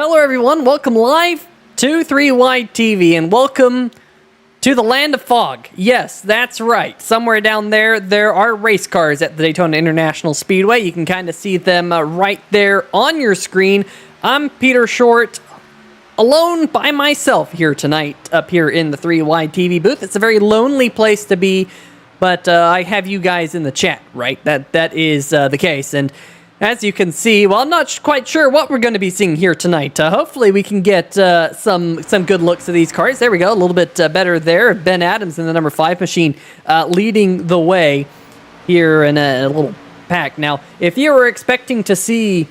Hello everyone, welcome live to 3Y TV and welcome to the land of fog. Yes, that's right. Somewhere down there are race cars at the Daytona International Speedway. You can kind of see them right there on your screen. I'm Peter Short, alone by myself here tonight up here in the 3Y TV booth. It's a very lonely place to be, but I have you guys in the chat, right? That is the case, and as you can see, well, I'm not quite sure what we're going to be seeing here tonight. Hopefully we can get some good looks at these cars. There we go, a little bit better there. Ben Adams in the number 5 machine leading the way here in a little pack. Now, if you were expecting to see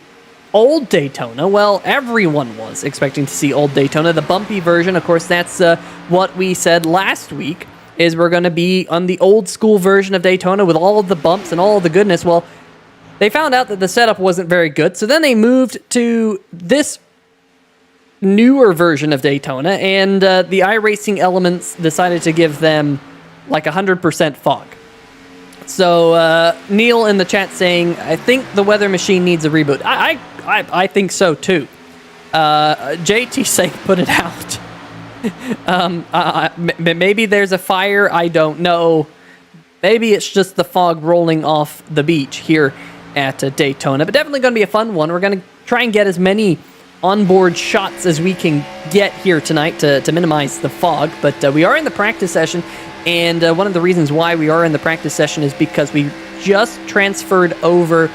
old Daytona, well, everyone was expecting to see old Daytona. The bumpy version, of course, that's what we said last week, is we're going to be on the old school version of Daytona with all of the bumps and all of the goodness. Well, they found out that the setup wasn't very good, so then they moved to this newer version of Daytona, and the iRacing elements decided to give them like 100% fog. So Neil in the chat saying, I think the weather machine needs a reboot. I think so too. JT saying, put it out. Maybe there's a fire, I don't know. Maybe it's just the fog rolling off the beach here at Daytona, but definitely going to be a fun one. We're going to try and get as many onboard shots as we can get here tonight to minimize the fog, but we are in the practice session, and one of the reasons why we are in the practice session is because we just transferred over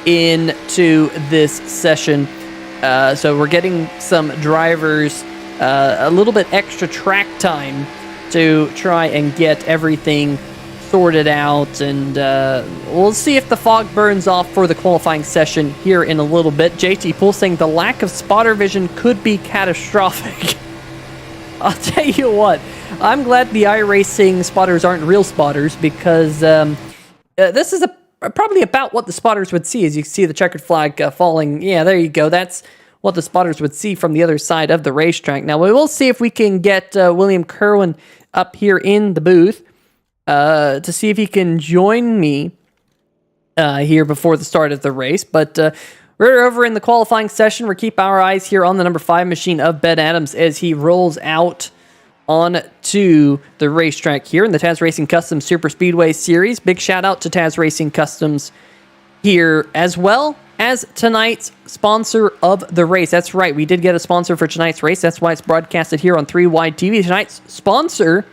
into this session, so we're getting some drivers a little bit extra track time to try and get everything sorted out, and we'll see if the fog burns off for the qualifying session here in a little bit. JT Poole saying the lack of spotter vision could be catastrophic. I'll tell you what, I'm glad the iRacing spotters aren't real spotters, because this is probably about what the spotters would see. As you see the checkered flag falling, yeah, there you go, that's what the spotters would see from the other side of the racetrack. Now we will see if we can get William Kerwin up here in the booth to see if he can join me here before the start of the race. But we're over in the qualifying session. We'll keep our eyes here on the number 5 machine of Ben Adams as he rolls out on to the racetrack here in the Taz Racing Customs Superspeedway Series. Big shout out to Taz Racing Customs here, as well as tonight's sponsor of the race. That's right, we did get a sponsor for tonight's race. That's why it's broadcasted here on 3Y TV. Tonight's sponsor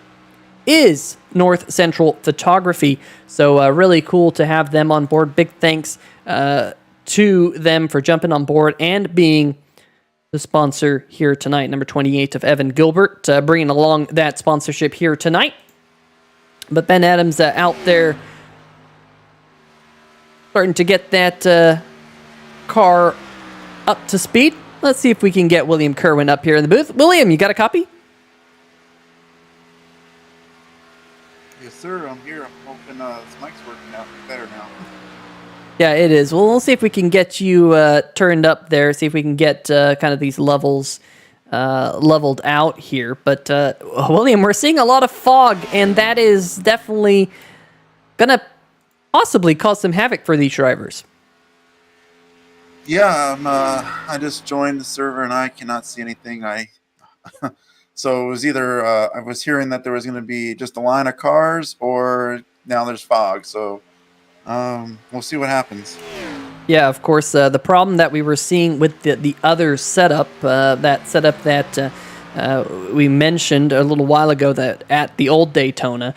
is North Central Photography. So really cool to have them on board. Big thanks to them for jumping on board and being the sponsor here tonight. Number 28 of Evan Gilbert bringing along that sponsorship here tonight. But Ben Adams out there starting to get that car up to speed. Let's see if we can get William Kerwin up here in the booth. William, you got a copy? Yes, sir. I'm here. I'm hoping this mic's working out better now. Yeah, it is. Well, we'll see if we can get you turned up there. See if we can get kind of these levels leveled out here. But William, we're seeing a lot of fog, and that is definitely gonna possibly cause some havoc for these drivers. Yeah, I just joined the server and I cannot see anything. So it was either I was hearing that there was going to be just a line of cars, or now there's fog. So we'll see what happens. Yeah, of course. The problem that we were seeing with the other setup, that we mentioned a little while ago, that at the old Daytona,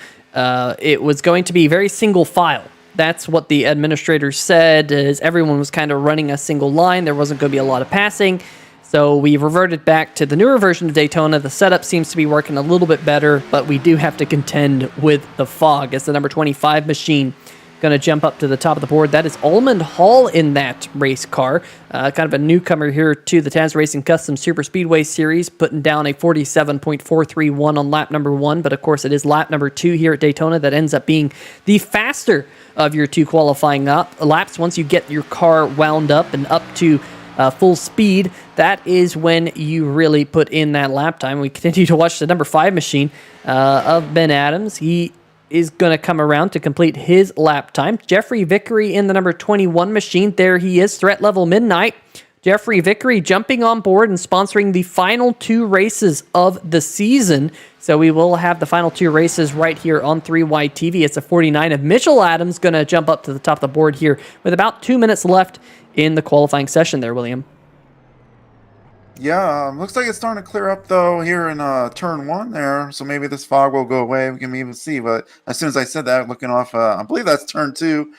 it was going to be very single file. That's what the administrators said, is everyone was kind of running a single line. There wasn't going to be a lot of passing. So we reverted back to the newer version of Daytona. The setup seems to be working a little bit better, but we do have to contend with the fog as the number 25 machine going to jump up to the top of the board. That is Almond Hall in that race car. Kind of a newcomer here to the Taz Racing Customs Superspeedway Series, putting down a 47.431 on lap number 1. But of course, it is lap number 2 here at Daytona that ends up being the faster of your 2 qualifying laps. Once you get your car wound up and up to full speed, that is when you really put in that lap time. We continue to watch the number 5 machine of Ben Adams. He is going to come around to complete his lap time. Jeffrey Vickery in the number 21 machine. There he is, threat level midnight. Jeffrey Vickery jumping on board and sponsoring the final 2 races of the season. So we will have the final 2 races right here on 3Y TV. It's a 49 of Mitchell Adams going to jump up to the top of the board here with about 2 minutes left in the qualifying session there, William. Yeah, looks like it's starting to clear up though here in turn 1 there. So maybe this fog will go away. We can even see. But as soon as I said that, looking off, I believe that's turn 2.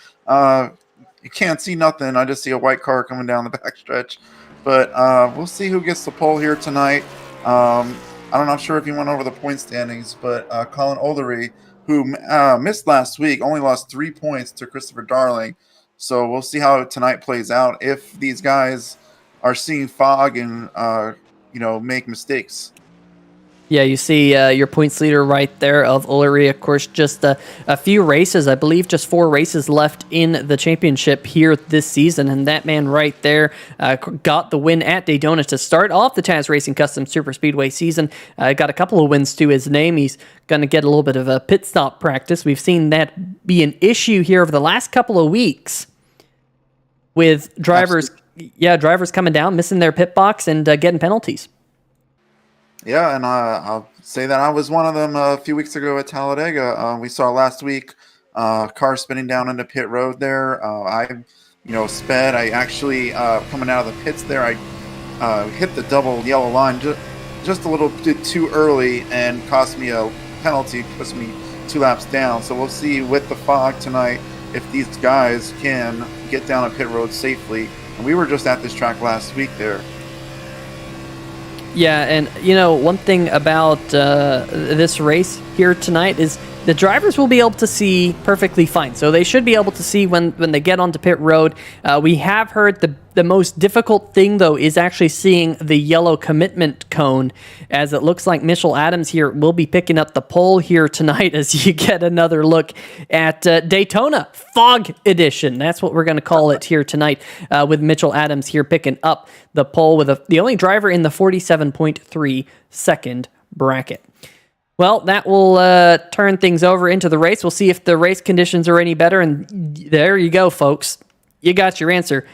You can't see nothing. I just see a white car coming down the backstretch. But we'll see who gets the pole here tonight. I'm not sure if you went over the point standings, but Colin O'Leary, who missed last week, only lost 3 points to Christopher Darling. So we'll see how tonight plays out. If these guys are seeing fog and make mistakes. Yeah, you see your points leader right there of O'Leary. Of course, just a few races. I believe just 4 races left in the championship here this season. And that man right there got the win at Daytona to start off the Taz Racing Customs Superspeedway season. Got a couple of wins to his name. He's going to get a little bit of a pit stop practice. We've seen that be an issue here over the last couple of weeks with drivers. Absolutely. Yeah, drivers coming down, missing their pit box, and getting penalties. Yeah, and I'll say that I was one of them a few weeks ago at Talladega. We saw last week car spinning down into pit road there. I sped. I actually, coming out of the pits there, I hit the double yellow line just a little bit too early and cost me a penalty, puts me 2 laps down. So we'll see with the fog tonight if these guys can get down a pit road safely. And we were just at this track last week there. Yeah, and one thing about this race here tonight is the drivers will be able to see perfectly fine. So they should be able to see when they get onto pit road. We have heard the most difficult thing, though, is actually seeing the yellow commitment cone, as it looks like Mitchell Adams here will be picking up the pole here tonight as you get another look at Daytona Fog Edition. That's what we're going to call it here tonight, with Mitchell Adams here picking up the pole with the only driver in the 47.3 second bracket. Well, that will turn things over into the race. We'll see if the race conditions are any better. And there you go, folks. You got your answer.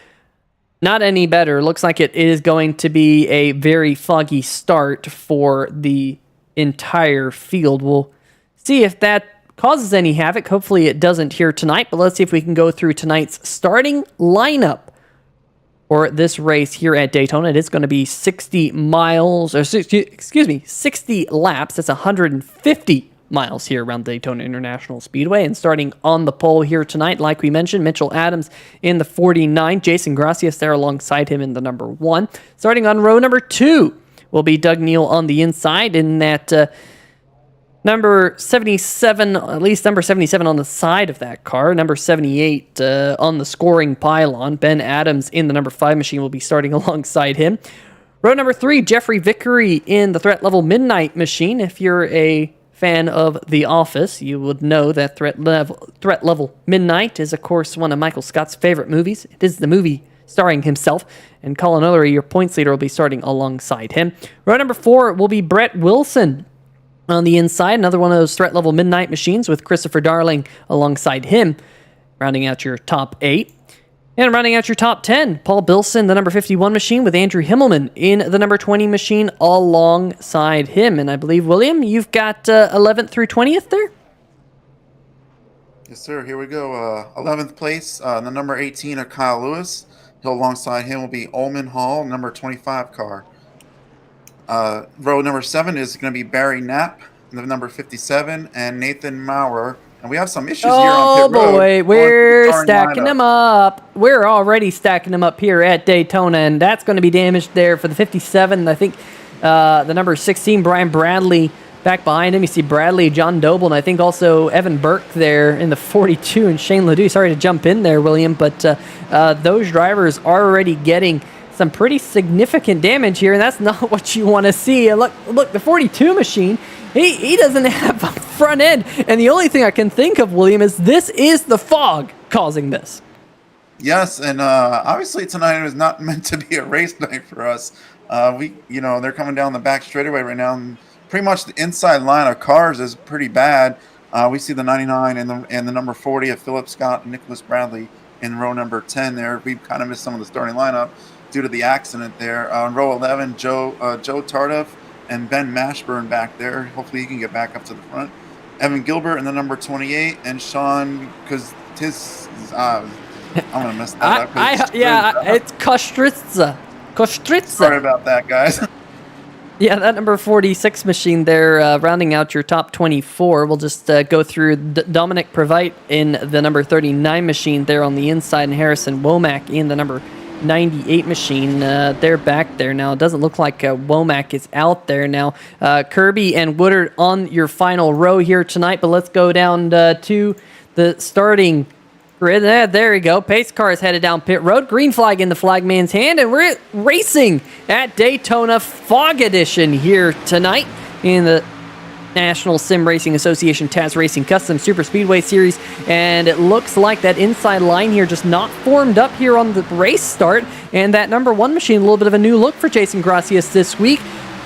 Not any better. Looks like it is going to be a very foggy start for the entire field. We'll see if that causes any havoc. Hopefully it doesn't here tonight. But let's see if we can go through tonight's starting lineup for this race here at Daytona. It is going to be 60 laps. That's 150 miles here around Daytona International Speedway. And starting on the pole here tonight, like we mentioned, Mitchell Adams in the 49. Jason Gracias there alongside him in the number 1. Starting on row number 2 will be Doug Neal on the inside in that number 77, at least number 77 on the side of that car. Number 78 on the scoring pylon. Ben Adams in the number 5 machine will be starting alongside him. Row number 3, Jeffrey Vickery in the Threat Level Midnight machine. If you're a fan of The Office, you would know that Threat Level Midnight is, of course, one of Michael Scott's favorite movies. It is the movie starring himself. And Colin O'Leary, your points leader, will be starting alongside him. Row number 4 will be Brett Wilson on the inside, another one of those Threat Level Midnight machines with Christopher Darling alongside him, rounding out your top 8. And rounding out your top 10, Paul Bilson, the number 51 machine, with Andrew Himmelman in the number 20 machine alongside him. And I believe, William, you've got 11th through 20th there? Yes, sir. Here we go. 11th place, the number 18 of Kyle Lewis. Alongside him will be Ullman Hall, number 25 car. Row number 7 is going to be Barry Knapp, the number 57, and Nathan Maurer. And we have some issues here on pit road. Oh, boy, we're stacking them up. We're already stacking them up here at Daytona, and that's going to be damaged there for the 57. I think the number 16, Brian Bradley, back behind him. You see Bradley, John Doble, and I think also Evan Burke there in the 42, and Shane Ledoux. Sorry to jump in there, William, but those drivers are already getting some pretty significant damage here, and that's not what you want to see. Look, the 42 machine, he doesn't have a front end, and the only thing I can think of, William, is this is the fog causing this. Yes, and obviously tonight is not meant to be a race night for us. They're coming down the back straightaway right now, and pretty much the inside line of cars is pretty bad. We see the 99 and the number 40 of Philip Scott and Nicholas Bradley in row number 10 there. We've kind of missed some of the starting lineup. due to the accident there. On row 11, Joe Tardif and Ben Mashburn back there. Hopefully he can get back up to the front. Evan Gilbert in the number 28, and Sean, because I'm going to mess that up. It's Kostritza. Sorry about that, guys. Yeah, that number 46 machine there, rounding out your top 24. We'll just go through Dominic Previte in the number 39 machine there on the inside, and Harrison Womack in the number 98 machine. They're back there now. It doesn't look like Womack is out there now. Kirby and Woodard on your final row here tonight, but let's go down to the starting grid. There we go. Pace car is headed down pit road. Green flag in the flagman's hand, and we're racing at Daytona Fog Edition here tonight in the National Sim Racing Association Taz Racing Customs Superspeedway Series, and it looks like that inside line here just not formed up here on the race start, and that number 1 machine, a little bit of a new look for Jason Gracias this week.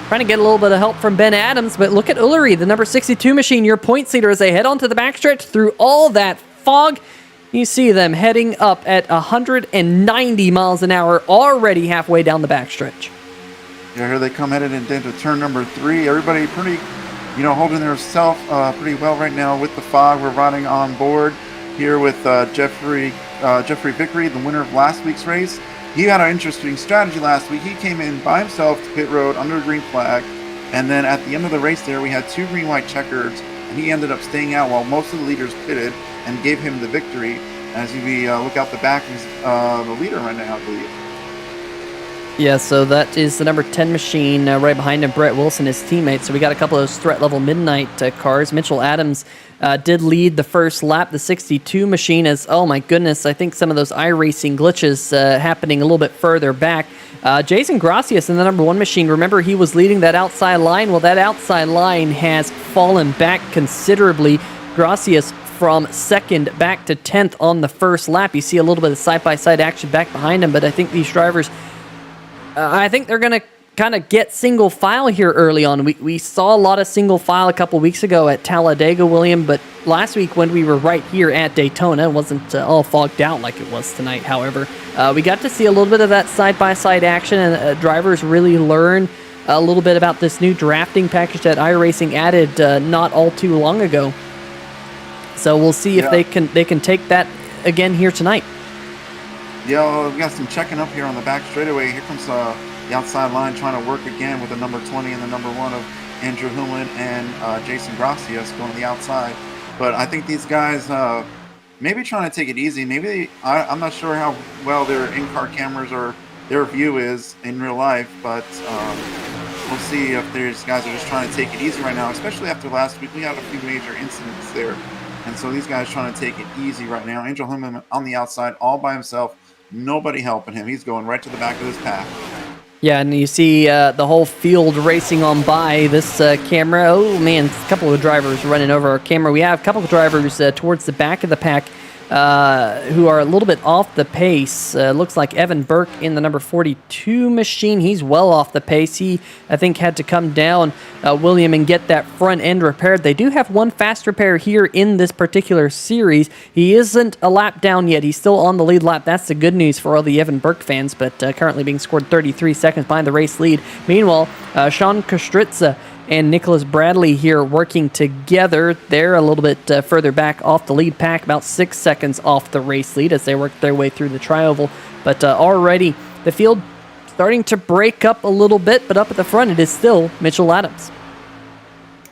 Trying to get a little bit of help from Ben Adams, but look at Ullery, the number 62 machine, your points leader as they head onto the backstretch through all that fog. You see them heading up at 190 miles an hour, already halfway down the backstretch. Yeah, here they come headed into turn number 3. Everybody pretty, holding their self pretty well right now with the fog. We're riding on board here with Jeffrey Vickery, the winner of last week's race. He had an interesting strategy last week. He came in by himself to pit road under a green flag, and then at the end of the race there, we had 2 green-white checkers, and he ended up staying out while most of the leaders pitted and gave him the victory. As we look out the back, he's the leader right now, I believe. Yeah, so that is the number 10 machine right behind him, Brett Wilson, his teammate. So we got a couple of those threat level midnight cars. Mitchell Adams did lead the first lap. The 62 machine is, oh my goodness, I think some of those iRacing glitches happening a little bit further back. Jason Gracias in the number 1 machine, remember he was leading that outside line. Well, that outside line has fallen back considerably. Gracias from 2nd back to 10th on the first lap. You see a little bit of side-by-side action back behind him, but I think these drivers, I think they're going to kind of get single file here early on. We saw a lot of single file a couple weeks ago at Talladega, William, but last week when we were right here at Daytona, it wasn't all fogged out like it was tonight. However, we got to see a little bit of that side-by-side action, and drivers really learn a little bit about this new drafting package that iRacing added not all too long ago. So we'll see if they can take that again here tonight. Yeah, well, we got some checking up here on the back straightaway. Here comes the outside line trying to work again with the number 20 and the number 1 of Andrew Hillman and Jason Gracias going to the outside. But I think these guys maybe trying to take it easy. Maybe I'm not sure how well their in-car cameras or their view is in real life, but we'll see if these guys are just trying to take it easy right now, especially after last week. We had a few major incidents there. And so these guys trying to take it easy right now. Angel Hillman on the outside all by himself. Nobody helping him. He's going right to the back of this pack. Yeah, and you see the whole field racing on by this camera. Oh, man, a couple of drivers running over our camera. We have a couple of drivers towards the back of the pack who are a little bit off the pace. Looks like Evan Burke in the number 42 machine. He's well off the pace. He, I think, had to come down, William, and get that front end repaired. They do have one fast repair here in this particular series. He isn't a lap down yet. He's still on the lead lap. That's the good news for all the Evan Burke fans, but currently being scored 33 seconds behind the race lead. Meanwhile, Sean Kostritza and Nicholas Bradley here working together. They're a little bit further back off the lead pack, about 6 seconds off the race lead as they work their way through the tri-oval. But already the field starting to break up a little bit, but up at the front it is still Mitchell Adams.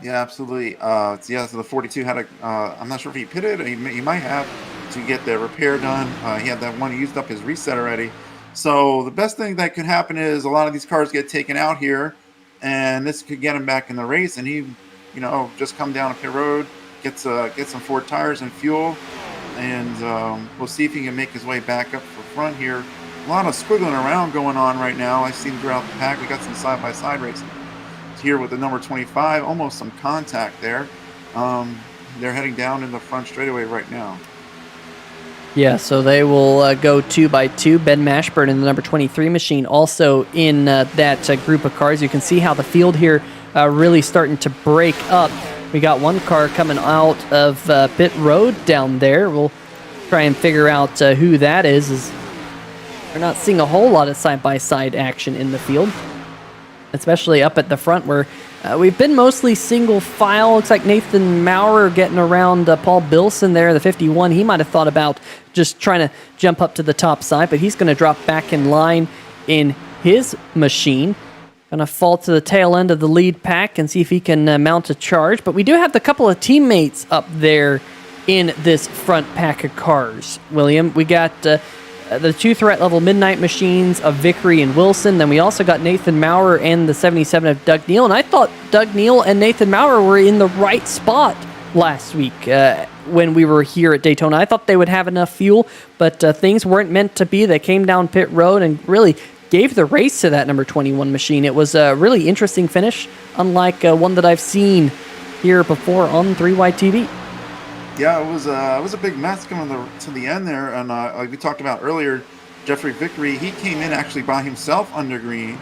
Yeah, absolutely. So the 42 had I'm not sure if he pitted. He might have to get the repair done. He had that one. He used up his reset already. So the best thing that could happen is a lot of these cars get taken out here, and this could get him back in the race, and he, just come down a pit road, get some Ford tires and fuel, and we'll see if he can make his way back up for front here. A lot of squiggling around going on right now. I see him throughout the pack. We got some side-by-side racing here with the number 25, almost some contact there. They're heading down in the front straightaway right now. Yeah, so they will go 2 by 2. Ben Mashburn in the number 23 machine also in that group of cars. You can see how the field here really starting to break up. We got one car coming out of pit road down there. We'll try and figure out who that is. We're not seeing a whole lot of side-by-side action in the field, especially up at the front where we've been mostly single file. Looks like Nathan Maurer getting around Paul Bilson there, the 51. He might have thought about just trying to jump up to the top side, but he's going to drop back in line in his machine. Going to fall to the tail end of the lead pack and see if he can mount a charge. But we do have the couple of teammates up there in this front pack of cars, William. We got the two threat level midnight machines of Vickery and Wilson. Then we also got Nathan Maurer and the 77 of Doug Neal. And I thought Doug Neal and Nathan Maurer were in the right spot last week when we were here at Daytona. I thought they would have enough fuel, but things weren't meant to be. They came down pit road and really gave the race to that number 21 machine. It was a really interesting finish, unlike one that I've seen here before on 3Y TV. Yeah, it was a big mess coming to the end there, and like we talked about earlier, Jeffrey Vickery, he came in actually by himself under green,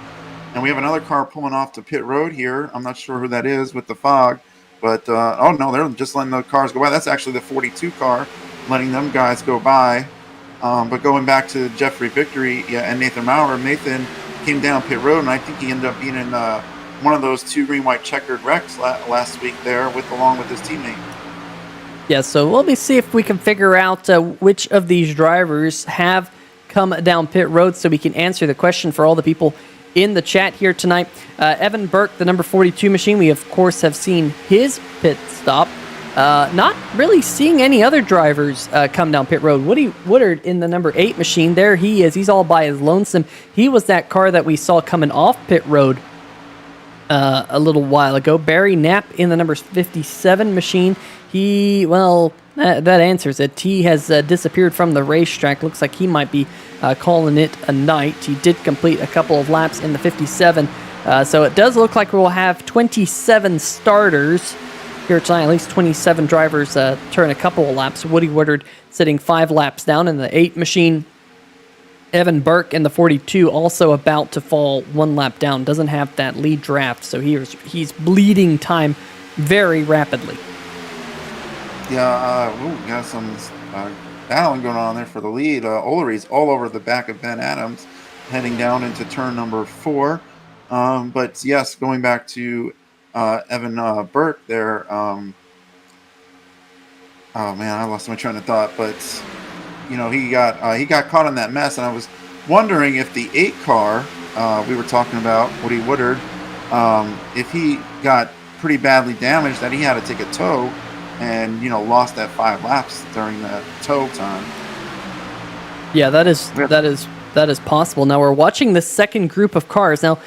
and we have another car pulling off to pit road here. I'm not sure who that is with the fog, but oh no, they're just letting the cars go by. That's actually the 42 car, letting them guys go by. But going back to Jeffrey Vickery and Nathan Maurer, Nathan came down pit road, and I think he ended up being in one of those two green-white checkered wrecks last week there, along with his teammate. Yeah, so let me see if we can figure out which of these drivers have come down pit road so we can answer the question for all the people in the chat here tonight. Evan Burke, the number 42 machine, we of course have seen his pit stop. Not really seeing any other drivers come down pit road. Woody Woodard in the number 8 machine, there he is. He's all by his lonesome. He was that car that we saw coming off pit road a little while ago. Barry Knapp in the number 57 machine. That answers it. He has disappeared from the racetrack. Looks like he might be calling it a night. He did complete a couple of laps in the 57. So it does look like we'll have 27 starters here tonight. At least 27 drivers turn a couple of laps. Woody Woodard sitting 5 laps down in the 8 machine. Evan Burke in the 42 also about to fall 1 lap down. Doesn't have that lead draft, so he's bleeding time very rapidly. Yeah, got some battling going on there for the lead. O'Leary's all over the back of Ben Adams, heading down into turn number 4. But yes, going back to Evan Burke there. Oh man, I lost my train of thought. But he got caught in that mess, and I was wondering if the 8 car we were talking about, Woody Woodard, if he got pretty badly damaged that he had to take a tow, and lost that 5 laps during that tow time. Yeah, that is possible. Now we're watching the second group of cars. Now,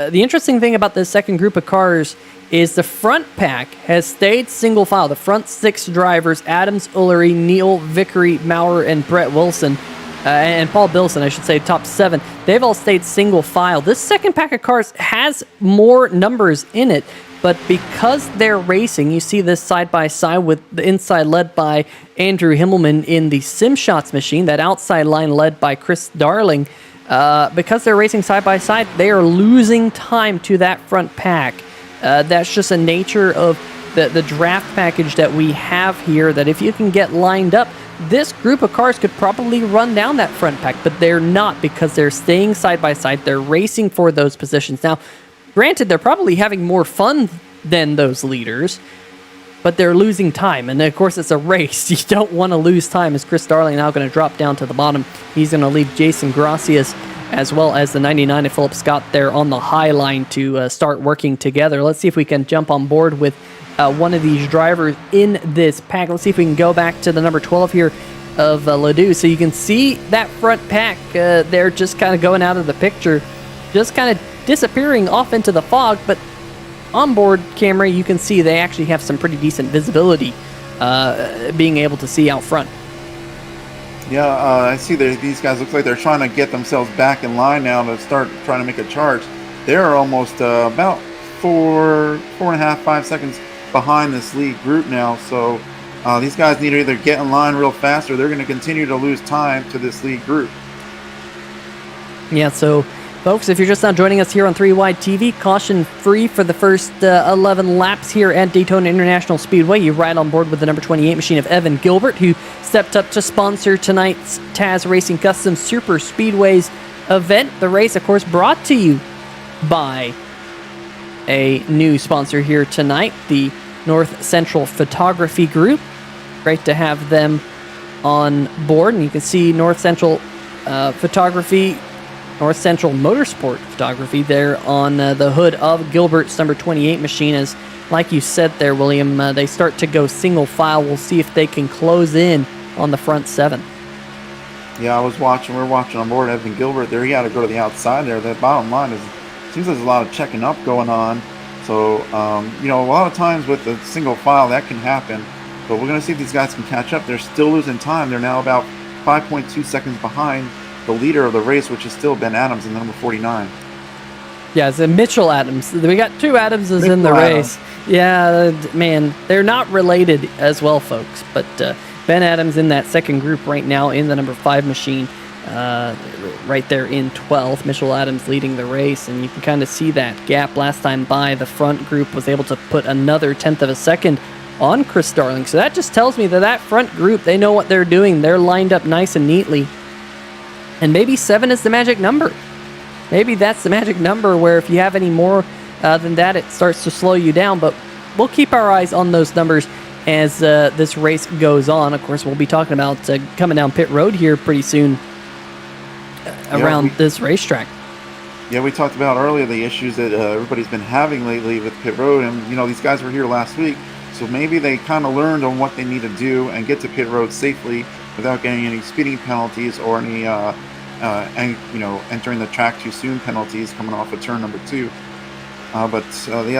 the interesting thing about this second group of cars is the front pack has stayed single file. The front 6 drivers, Adams, Ullery, Neal, Vickery, Maurer, and Brett Wilson, and Paul Bilson, I should say, top 7, they've all stayed single file. This second pack of cars has more numbers in it, but because they're racing, you see this side-by-side with the inside led by Andrew Himmelman in the SimShots machine, that outside line led by Chris Darling. Because they're racing side-by-side, they are losing time to that front pack. That's just a nature of the draft package that we have here, that if you can get lined up, this group of cars could probably run down that front pack, but they're not because they're staying side-by-side. They're racing for those positions. Now, granted, they're probably having more fun than those leaders, but they're losing time. And of course, it's a race. You don't want to lose time, as Chris Darling now going to drop down to the bottom. He's going to leave Jason Gracias as well as the 99 of Philip Scott there on the high line to start working together. Let's see if we can jump on board with one of these drivers in this pack. Let's see if we can go back to the number 12 here of Ledoux. So you can see that front pack. They're just kind of going out of the picture, just kind of disappearing off into the fog, but onboard camera you can see they actually have some pretty decent visibility, being able to see out front. Yeah, I see these guys look like they're trying to get themselves back in line now to start trying to make a charge. They're almost about 4.5, 5 seconds behind this lead group now, so these guys need to either get in line real fast or they're going to continue to lose time to this lead group. Yeah, so Folks, if you're just now joining us here on 3 Wide TV, caution free for the first 11 laps here at Daytona International Speedway. You ride on board with the number 28 machine of Evan Gilbert, who stepped up to sponsor tonight's Taz Racing Customs Superspeedway's event. The race, of course, brought to you by a new sponsor here tonight, the North Central Photography Group. Great to have them on board, and you can see North Central Photography, North Central Motorsport Photography there on the hood of Gilbert's number 28 machine. As, like you said there, William, they start to go single file. We'll see if they can close in on the front 7. Yeah, we were watching on board Evan Gilbert there. He had to go to the outside there. That bottom line seems there's a lot of checking up going on. So, a lot of times with the single file, that can happen. But we're going to see if these guys can catch up. They're still losing time. They're now about 5.2 seconds behind the leader of the race, which is still Ben Adams in the number 49. Yeah, it's Mitchell Adams. We got 2 Adamses in the race. Yeah, man, they're not related as well, folks. But Ben Adams in that second group right now in the number 5 machine, right there in 12th. Mitchell Adams leading the race, and you can kind of see that gap last time by. The front group was able to put another 1/10 of a second on Chris Darling. So that just tells me that front group, they know what they're doing. They're lined up nice and neatly. And maybe 7 is the magic number. Maybe that's the magic number where if you have any more than that, it starts to slow you down. But we'll keep our eyes on those numbers as this race goes on. Of course, we'll be talking about coming down pit road here pretty soon around this racetrack. Yeah, we talked about earlier the issues that everybody's been having lately with pit road. And, these guys were here last week. So maybe they kind of learned on what they need to do and get to pit road safely without getting any speeding penalties or any entering the track too soon penalties coming off of turn number 2. But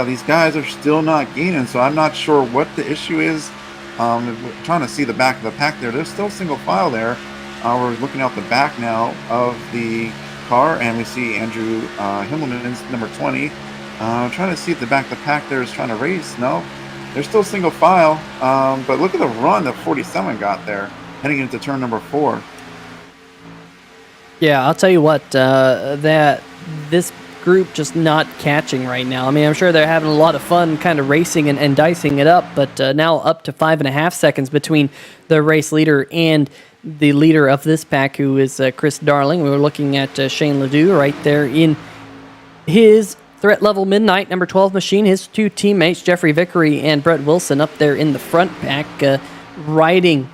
these guys are still not gaining, so I'm not sure what the issue is. We're trying to see the back of the pack there. There's still single file there. We're looking out the back now of the car, and we see Andrew Himmelman's number 20. Trying to see if the back of the pack there is trying to race. No, they're still single file. But look at the run that 47 got there, heading into turn number 4. Yeah, I'll tell you what, that this group just not catching right now. I mean, I'm sure they're having a lot of fun kind of racing and dicing it up, but now up to 5.5 seconds between the race leader and the leader of this pack, who is Chris Darling. We were looking at Shane Ledoux right there in his threat level midnight, number 12 machine. His 2 teammates, Jeffrey Vickery and Brett Wilson, up there in the front pack, riding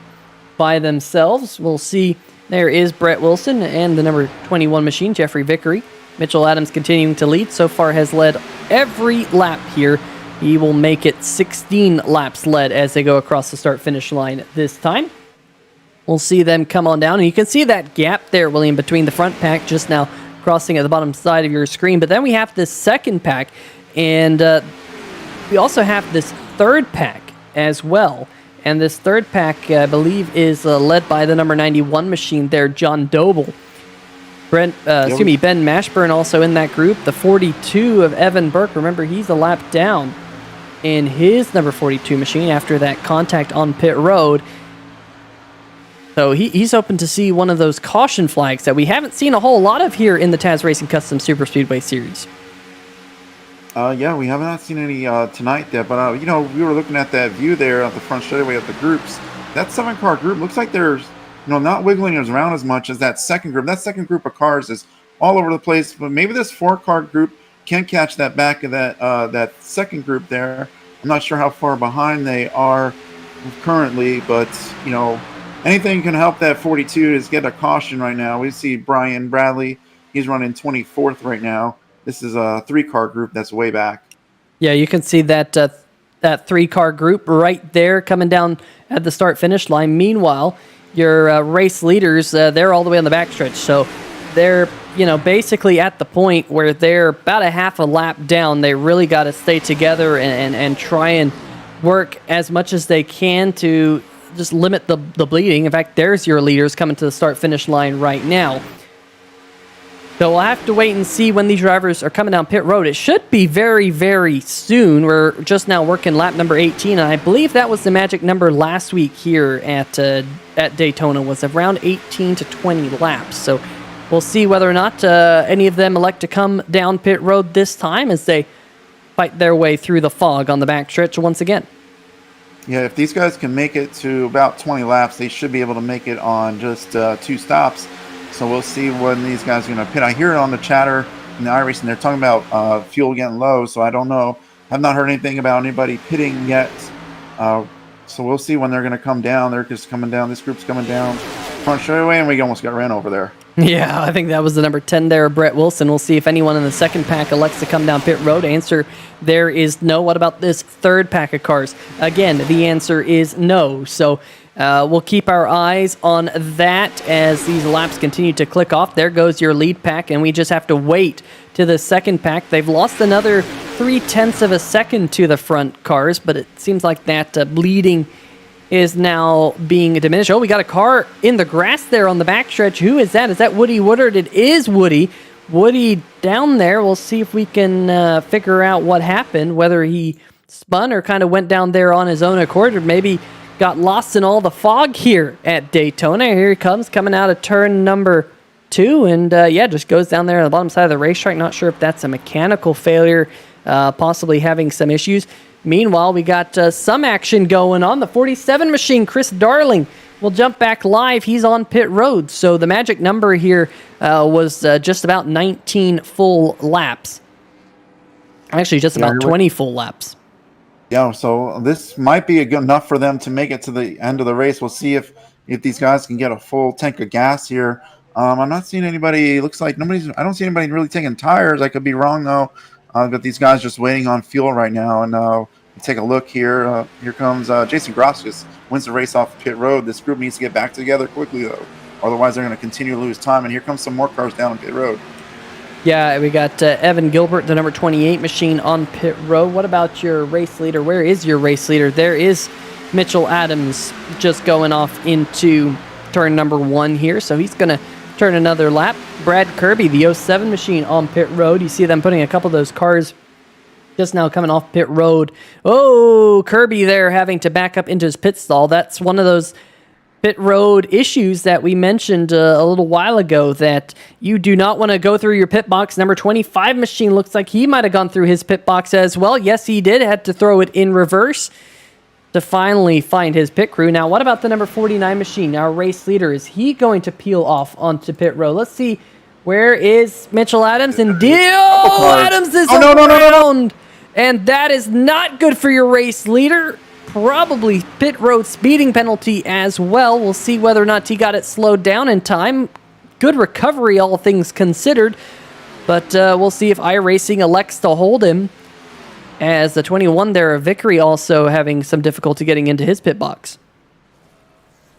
by themselves. We'll see. There is Brett Wilson and the number 21 machine, Jeffrey Vickery. Mitchell Adams continuing to lead. So far has led every lap here. He will make it 16 laps led as they go across the start-finish line this time. We'll see them come on down. And you can see that gap there, William, between the front pack just now crossing at the bottom side of your screen. But then we have this second pack, and we also have this third pack as well. And this third pack, I believe, is led by the number 91 machine there, John Doble. Ben Mashburn also in that group. The 42 of Evan Burke. Remember, he's a lap down in his number 42 machine after that contact on pit road. So he's hoping to see one of those caution flags that we haven't seen a whole lot of here in the Taz Racing Customs Superspeedway series. We have not seen any tonight there, but we were looking at that view there at the front straightaway of the groups. That 7-car group looks like they're not wiggling around as much as that second group. That second group of cars is all over the place, but maybe this 4-car group can catch that back of that second group there. I'm not sure how far behind they are currently, but anything can help that 42 is get a caution right now. We see Brian Bradley, he's running 24th right now. This is a 3-car group that's way back. Yeah, you can see that 3-car group right there coming down at the start-finish line. Meanwhile, your race leaders, they're all the way on the backstretch. So they're, basically at the point where they're about a half a lap down. They really got to stay together and try and work as much as they can to just limit the bleeding. In fact, there's your leaders coming to the start-finish line right now. So we'll have to wait and see when these drivers are coming down pit road. It should be very, very soon. We're just now working lap number 18, and I believe that was the magic number last week here at Daytona, was around 18 to 20 laps. So we'll see whether or not any of them elect to come down pit road this time as they fight their way through the fog on the backstretch once again. Yeah, if these guys can make it to about 20 laps, they should be able to make it on just 2 stops. So we'll see when these guys are going to pit. I hear it on the chatter in the iRacing. They're talking about fuel getting low, so I don't know. I've not heard anything about anybody pitting yet. So we'll see when they're going to come down. They're just coming down. This group's coming down front straightaway, and we almost got ran over there. Yeah, I think that was the number 10 there, Brett Wilson. We'll see if anyone in the second pack elects to come down pit road. Answer, there is no. What about this third pack of cars? Again, the answer is no. So we'll keep our eyes on that as these laps continue to click off. There goes your lead pack, and we just have to wait to the second pack. They've lost another 0.3 of a second to the front cars, but it seems like that bleeding is now being diminished. Oh, we got a car in the grass there on the backstretch. Who is that? Is that Woody Woodard? It is Woody. Woody down there. We'll see if we can figure out what happened, whether he spun or kind of went down there on his own accord, or maybe got lost in all the fog here at Daytona. Here he comes, coming out of turn number 2, and yeah, just goes down there on the bottom side of the racetrack. Not sure if that's a mechanical failure, possibly having some issues. Meanwhile, we got some action going on. The 47 machine, Chris Darling, will jump back live. He's on pit road. So the magic number here was just about 19 full laps. Actually, just about 20 full laps. Yeah, so this might be good enough for them to make it to the end of the race. We'll see if these guys can get a full tank of gas here. I'm not seeing anybody. Looks like I don't see anybody really taking tires. I could be wrong, though. But these guys just waiting on fuel right now. And take a look here. Here comes Jason Grafix, wins the race off pit road. This group needs to get back together quickly, though. Otherwise, they're going to continue to lose time. And here comes some more cars down on pit road. Yeah, we got Evan Gilbert, the number 28 machine, on pit road. What about your race leader? Where is your race leader? There is Mitchell Adams just going off into turn number 1 here. So he's going to turn another lap. Brad Kirby, the 07 machine, on pit road. You see them putting a couple of those cars just now coming off pit road. Oh, Kirby there having to back up into his pit stall. That's one of those pit road issues that we mentioned a little while ago, that you do not want to go through your pit box. Number 25 machine looks like he might have gone through his pit box as well. Yes, he did. Had to throw it in reverse to finally find his pit crew. Now, what about the number 49 machine? Our race leader, is he going to peel off onto pit road? Let's see. Where is Mitchell Adams? And Adams is around. And that is not good for your race leader. Probably pit road speeding penalty as well. We'll see whether or not he got it slowed down in time. Good recovery, all things considered. But we'll see if iRacing elects to hold him, as the 21 there, Vickery, also having some difficulty getting into his pit box.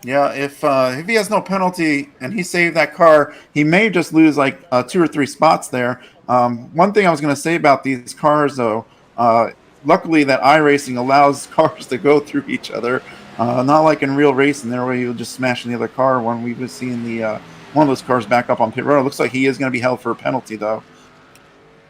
Yeah, if he has no penalty and he saved that car, he may just lose like 2 or 3 spots there. One thing I was going to say about these cars, though, luckily that iRacing allows cars to go through each other, not like in real racing there where you'll just smash in the other car. When we was seeing the one of those cars back up on pit road, it looks like he is going to be held for a penalty, though.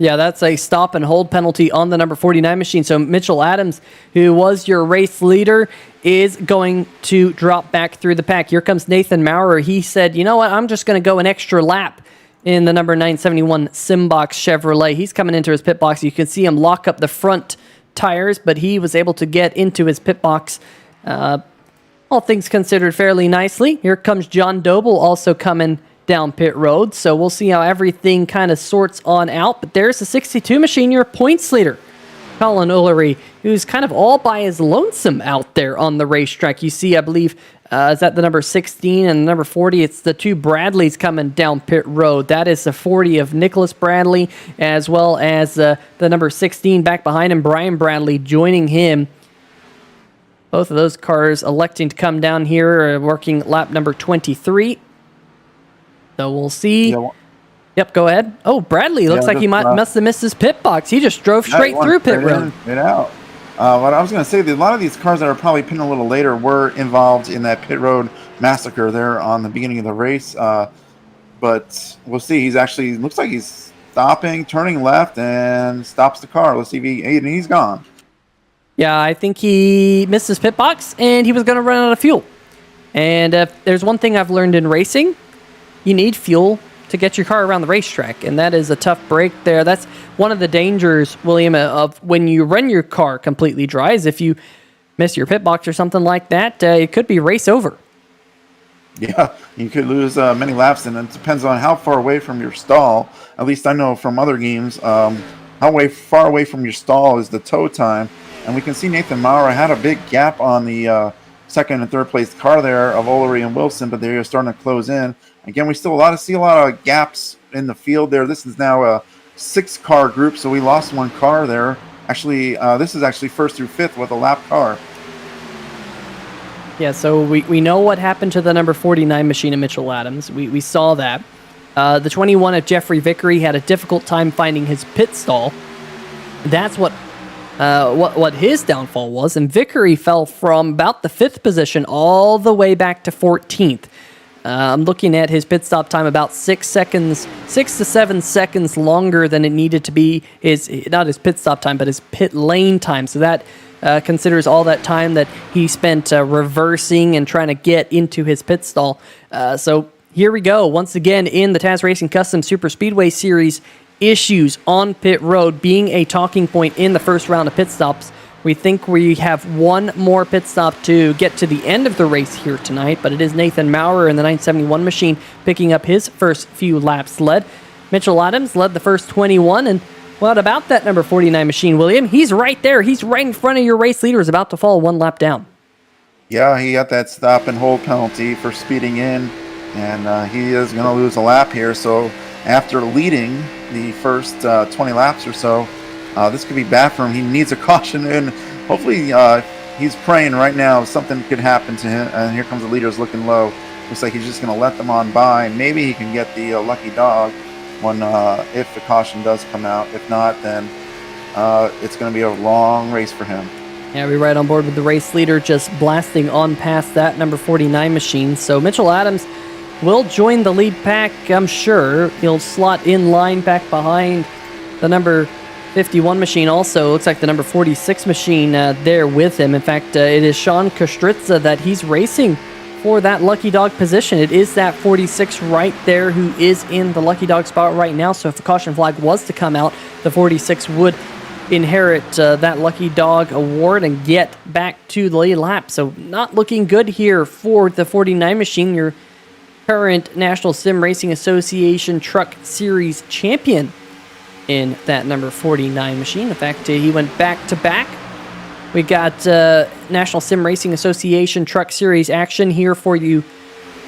Yeah, that's a stop and hold penalty on the number 49 machine. So Mitchell Adams, who was your race leader, is going to drop back through the pack. Here comes Nathan Maurer. He said, you know what, I'm just going to go an extra lap in the number 971 SIMBOX Chevrolet. He's coming into his pit box. You can see him lock up the front tires, but he was able to get into his pit box, all things considered, fairly nicely. Here comes John Doble also coming down pit road, so we'll see how everything kind of sorts on out. But there's the 62 machine, your points leader, Colin Ullery, who's kind of all by his lonesome out there on the racetrack. You see, I believe, is that the number 16 and the number 40? It's the 2 Bradleys coming down pit road. That is the 40 of Nicholas Bradley, as well as the number 16 back behind him, Brian Bradley, joining him. Both of those cars electing to come down here, working lap number 23. So we'll see. Yeah, Yep, go ahead. Oh, Bradley looks like he must have missed his pit box. He just drove straight through pit road. Straight out. What I was going to say, a lot of these cars that are probably pitting a little later were involved in that pit road massacre there on the beginning of the race. But we'll see. He's actually, looks like he's stopping, turning left, and stops the car. Let's see if he's gone. Yeah, I think he missed his pit box, and he was going to run out of fuel. And if there's one thing I've learned in racing, you need fuel to get your car around the racetrack, and that is a tough break there. That's one of the dangers, William, of when you run your car completely dry, is if you miss your pit box or something like that, it could be race over. Yeah, you could lose many laps, and it depends on how far away from your stall. At least I know from other games, how far away from your stall is the tow time. And we can see Nathan Maurer had a big gap on the second and third place car there of Olery and Wilson, but they're starting to close in. Again, we still see a lot of gaps in the field there. This is now a 6-car group, so we lost 1 car there. Actually, this is actually first through fifth with a lap car. Yeah, so we know what happened to the number 49 machine of Mitchell Adams. We saw that. The 21 of Jeffrey Vickery had a difficult time finding his pit stall. That's what his downfall was, and Vickery fell from about the 5th position all the way back to 14th. I'm looking at his pit stop time, about 6 to 7 seconds longer than it needed to be. Not his pit stop time, but his pit lane time. So that considers all that time that he spent reversing and trying to get into his pit stall. So here we go. Once again, in the Taz Racing Customs Superspeedway Series, issues on pit road being a talking point in the first round of pit stops. We think we have one more pit stop to get to the end of the race here tonight, but it is Nathan Maurer in the 971 machine picking up his first few laps led. Mitchell Adams led the first 21, and what about that number 49 machine, William? He's right there. He's right in front of your race leader, is about to fall 1 lap down. Yeah, he got that stop and hold penalty for speeding in, and he is going to lose a lap here. So after leading the first 20 laps or so, this could be bad for him. He needs a caution, and hopefully he's praying right now something could happen to him. And here comes the leaders looking low. Looks like he's just going to let them on by. Maybe he can get the lucky dog when if the caution does come out. If not, then it's going to be a long race for him. Yeah, we're right on board with the race leader, just blasting on past that number 49 machine. So Mitchell Adams will join the lead pack, I'm sure. He'll slot in line back behind the number 51 machine. Also, looks like the number 46 machine there with him. In fact, it is Sean Kostritza that he's racing for that lucky dog position. It is that 46 right there who is in the lucky dog spot right now. So if the caution flag was to come out, the 46 would inherit that lucky dog award and get back to the lead lap. So not looking good here for the 49 machine, your current National Sim Racing Association Truck Series champion in that number 49 machine. In fact, he went back-to-back. We got National Sim Racing Association Truck Series action here for you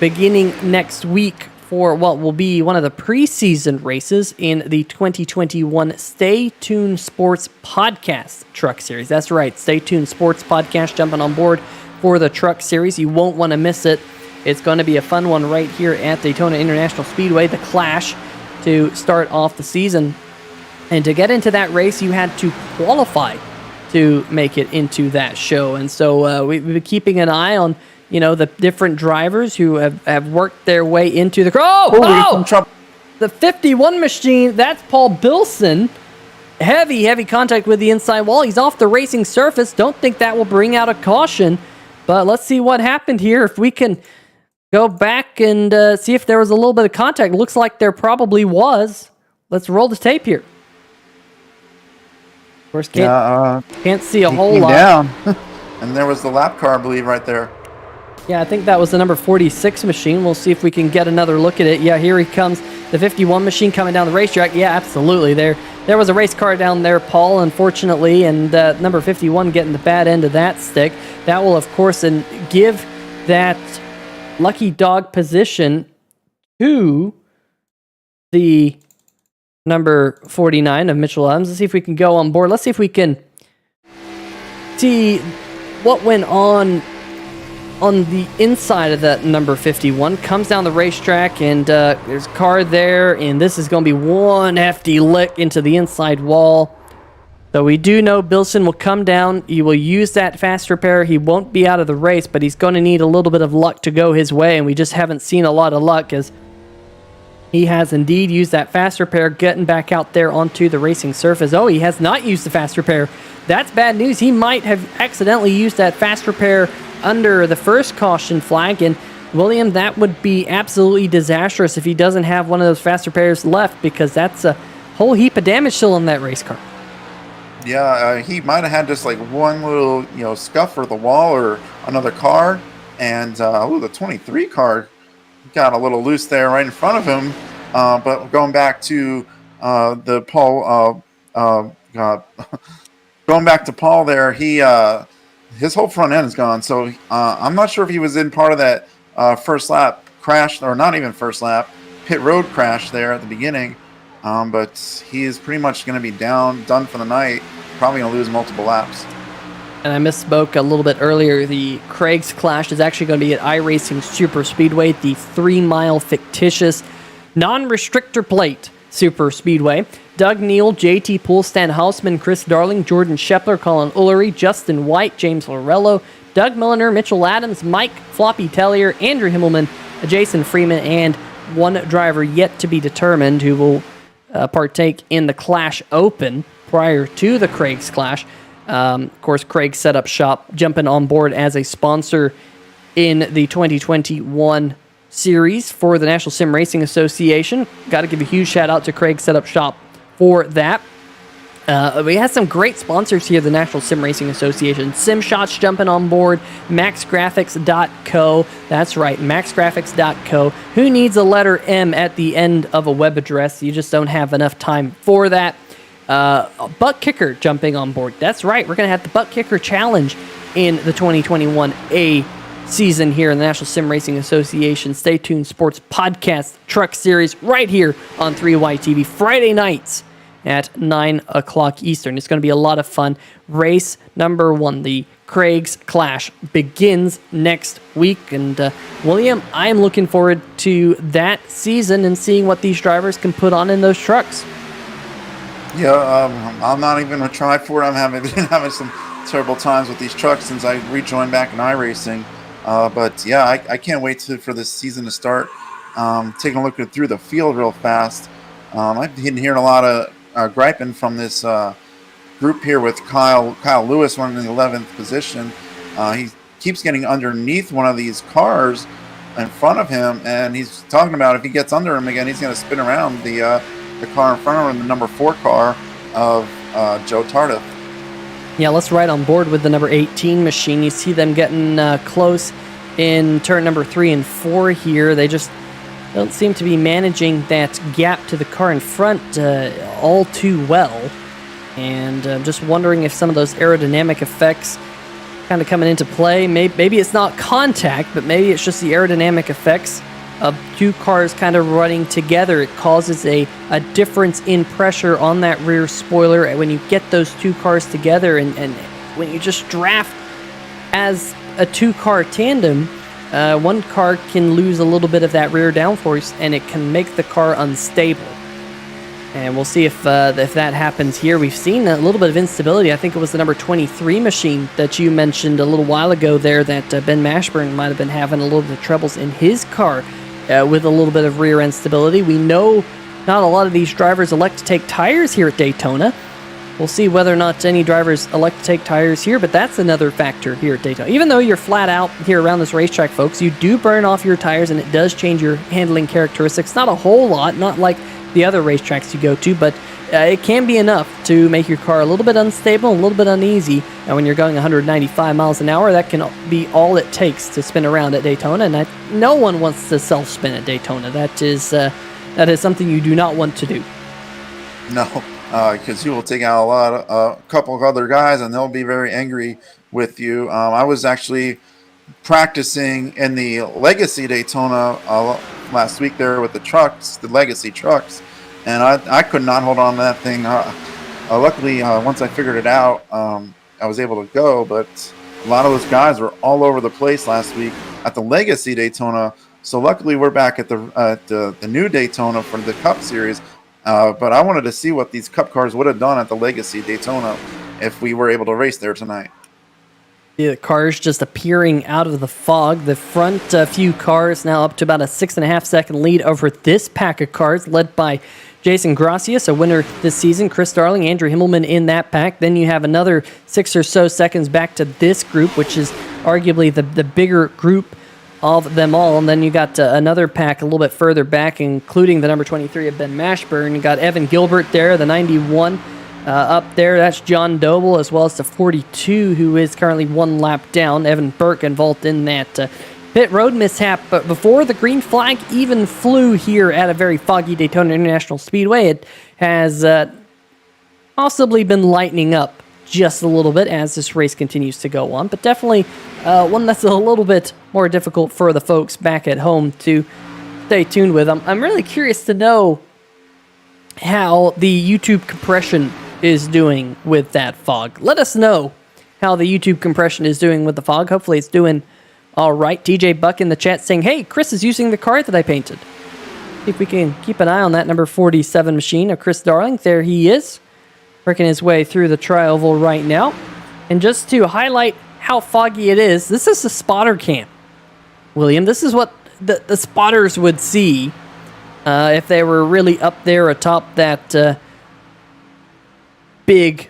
beginning next week for what will be one of the preseason races in the 2021 Stay Tuned Sports Podcast Truck Series. That's right, Stay Tuned Sports Podcast jumping on board for the Truck Series. You won't want to miss it. It's going to be a fun one right here at Daytona International Speedway, the Clash, to start off the season. And to get into that race, you had to qualify to make it into that show. And so we've been keeping an eye on, the different drivers who have worked their way into the... The 51 machine, that's Paul Bilson. Heavy contact with the inside wall. He's off the racing surface. Don't think that will bring out a caution. But let's see what happened here. If we can go back and see if there was a little bit of contact. Looks like there probably was. Let's roll the tape here. Of course, can't see a whole lot. Down. And there was the lap car, I believe, right there. Yeah, I think that was the number 46 machine. We'll see if we can get another look at it. Yeah, here he comes. The 51 machine coming down the racetrack. Yeah, absolutely. There was a race car down there, Paul, unfortunately, and number 51 getting the bad end of that stick. That will, of course, give that lucky dog position to the number 49 of Mitchell Adams. Let's see if we can go on board. Let's see if we can see what went on the inside of that number 51. Comes down the racetrack, and there's a car there, and this is going to be one hefty lick into the inside wall. So we do know Bilson will come down. He will use that fast repair. He won't be out of the race, but he's going to need a little bit of luck to go his way, and we just haven't seen a lot of luck as he has indeed used that fast repair, getting back out there onto the racing surface. Oh, he has not used the fast repair. That's bad news. He might have accidentally used that fast repair under the first caution flag, and William, that would be absolutely disastrous if he doesn't have one of those faster pairs left, because that's a whole heap of damage still on that race car. Yeah, he might have had just like one little, scuff or the wall or another car. And, the 23 car got a little loose there right in front of him. But going back to the Paul, going back to Paul there, his whole front end is gone. So I'm not sure if he was in part of that first lap crash, or not even first lap, pit road crash there at the beginning. But he is pretty much going to be done for the night. Probably going to lose multiple laps. And I misspoke a little bit earlier. The Craig's Clash is actually going to be at iRacing Superspeedway, the 3-mile fictitious non-restrictor plate Superspeedway. Doug Neal, JT Poole, Stan Hausman, Chris Darling, Jordan Shepler, Colin Ullery, Justin White, James Lorello, Doug Milliner, Mitchell Adams, Mike Floppy Tellier, Andrew Himmelman, Jason Freeman, and one driver yet to be determined who will partake in the Clash Open prior to the Craig's Clash. Of course, Craig Setup Shop jumping on board as a sponsor in the 2021 series for the National Sim Racing Association. Got to give a huge shout out to Craig Setup Shop for that. We had some great sponsors here, the National Sim Racing Association. SimShots jumping on board, MaxGraphics.co. That's right, MaxGraphics.co. Who needs a letter M at the end of a web address? You just don't have enough time for that. Butt Kicker jumping on board. That's right, we're going to have the Butt Kicker Challenge in the 2021 A season here in the National Sim Racing Association Stay Tuned Sports Podcast Truck Series right here on 3YTV Friday nights at 9 o'clock Eastern. It's going to be a lot of fun. Race number 1, the Craig's Clash, begins next week. And William, I'm looking forward to that season and seeing what these drivers can put on in those trucks. Yeah, I'm not even going to try for it. I'm been having some terrible times with these trucks since I rejoined back in iRacing. But yeah, I can't wait for this season to start. Taking a look through the field real fast. I've been hearing a lot of griping from this group here with Kyle Lewis running in the 11th position. He keeps getting underneath one of these cars in front of him, and he's talking about if he gets under him again, he's going to spin around the car in front of him, the number 4 car of Joe Tardif. Yeah, let's ride on board with the number 18 machine. You see them getting close in turn number 3 and 4 here. They just don't seem to be managing that gap to the car in front all too well. And I'm just wondering if some of those aerodynamic effects kind of coming into play. Maybe it's not contact, but maybe it's just the aerodynamic effects of 2 cars kind of running together. It causes a difference in pressure on that rear spoiler when you get those 2 cars together, and when you just draft as a 2-car tandem, one car can lose a little bit of that rear downforce, and it can make the car unstable. And we'll see if that happens here. We've seen a little bit of instability. I think it was the number 23 machine that you mentioned a little while ago there that Ben Mashburn might have been having a little bit of troubles in his car with a little bit of rear end stability. We know not a lot of these drivers elect to take tires here at Daytona. We'll see whether or not any drivers elect to take tires here, but that's another factor here at Daytona. Even though you're flat out here around this racetrack, folks, you do burn off your tires, and it does change your handling characteristics. Not a whole lot, not like the other racetracks you go to, but it can be enough to make your car a little bit unstable, a little bit uneasy. And when you're going 195 miles an hour, that can be all it takes to spin around at Daytona. And no one wants to self-spin at Daytona. That is something you do not want to do. No, because you will take out a couple of other guys, and they'll be very angry with you. I was actually practicing in the Legacy Daytona last week there with the trucks, the Legacy trucks, and I could not hold on to that thing. Luckily, once I figured it out, I was able to go, but a lot of those guys were all over the place last week at the Legacy Daytona. So luckily, we're back at the new Daytona for the Cup Series. But I wanted to see what these Cup cars would have done at the Legacy Daytona if we were able to race there tonight. The cars just appearing out of the fog. The front few cars now up to about a 6.5 second lead over this pack of cars, led by Jason Gracias, a winner this season, Chris Darling, Andrew Himmelman in that pack. Then you have another 6 or so seconds back to this group, which is arguably the bigger group of them all. And then you got another pack a little bit further back, including the number 23 of Ben Mashburn. You got Evan Gilbert there, the 91 up there. That's John Doble, as well as the 42, who is currently one lap down. Evan Burke involved in that pit road mishap. But before the green flag even flew here at a very foggy Daytona International Speedway, it has possibly been lightening up just a little bit as this race continues to go on, but definitely one that's a little bit more difficult for the folks back at home to stay tuned with. I'm really curious to know how the YouTube compression is doing with that fog. Let us know how the YouTube compression is doing with the fog. Hopefully it's doing all right. TJ Buck in the chat saying, hey, Chris is using the car that I painted. See if we can keep an eye on that number 47 machine of Chris Darling. There he is, working his way through the tri-oval right now. And just to highlight how foggy it is, this is the spotter cam, William. This is what the spotters would see if they were really up there atop that big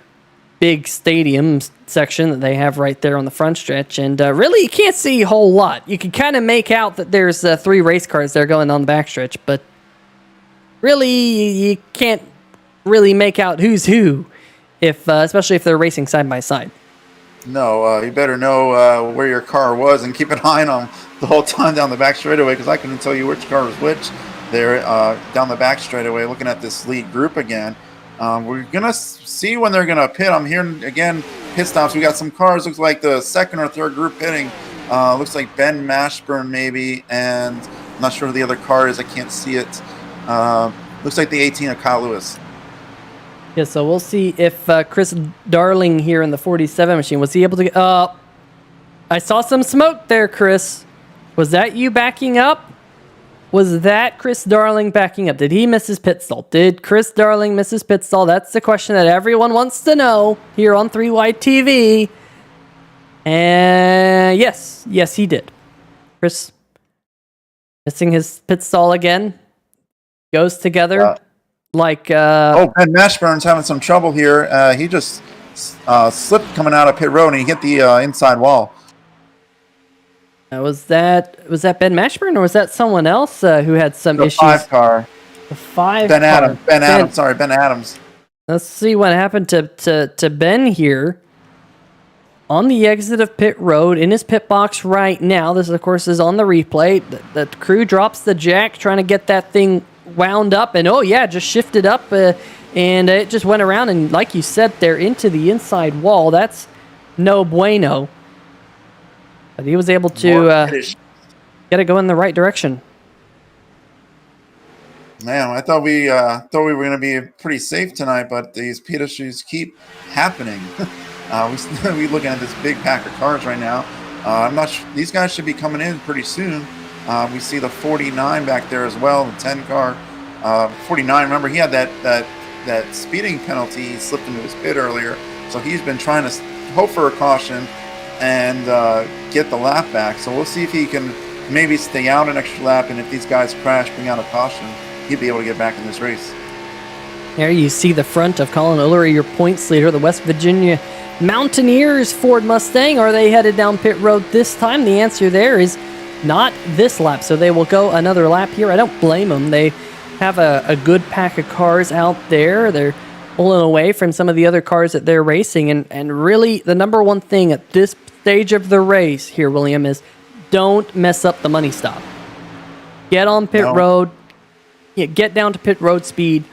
stadium section that they have right there on the front stretch. And really, you can't see a whole lot. You can kind of make out that there's 3 race cars there going on the backstretch, but really, you can't really make out who's who, if especially if they're racing side by side. No, you better know where your car was and keep an eye on them the whole time down the back straightaway, because I couldn't tell you which car was which. They're down the back straightaway looking at this lead group again. We're going to see when they're going to pit. I'm hearing, again, pit stops. We got some cars. Looks like the second or third group pitting. Looks like Ben Mashburn maybe, and I'm not sure who the other car is. I can't see it. Looks like the 18 of Kyle Lewis. Yeah, so we'll see if Chris Darling here in the 47 machine, was he able to get... I saw some smoke there, Chris. Was that you backing up? Was that Chris Darling backing up? Did he miss his pit stall? Did Chris Darling miss his pit stall? That's the question that everyone wants to know here on 3 Wide TV. And yes, he did. Chris missing his pit stall again. Goes together like... Ben Mashburn's having some trouble here. He just slipped coming out of pit road and he hit the inside wall. Was that Ben Mashburn, or was that someone else who had some issues? The 5 car. The 5 Ben car. Adams. Ben Adams. Sorry, Ben Adams. Let's see what happened to Ben here on the exit of pit road in his pit box right now. This, of course, is on the replay. The crew drops the jack, trying to get that thing wound up, and just shifted up, and it just went around, and like you said, there into the inside wall. That's no bueno. But he was able to get it going in the right direction. Man, I thought we were going to be pretty safe tonight, but these pit issues keep happening. We looking at this big pack of cars right now. I'm not sure, these guys should be coming in pretty soon. We see the 49 back there as well, the 10 car. 49, remember, he had that speeding penalty. He slipped into his pit earlier, so he's been trying to hope for a caution and get the lap back. So we'll see if he can maybe stay out an extra lap, and if these guys crash, bring out a caution, he'd be able to get back in this race. There you see the front of Colin Ullery, your points leader, the West Virginia Mountaineers Ford Mustang. Are they headed down pit road this time? The answer there is not this lap, so they will go another lap here. I don't blame them. They have a good pack of cars out there. They're pulling away from some of the other cars that they're racing, and really the number one thing at this stage of the race here, William, is don't mess up the money stop. Get on pit road. Get down to pit road speed.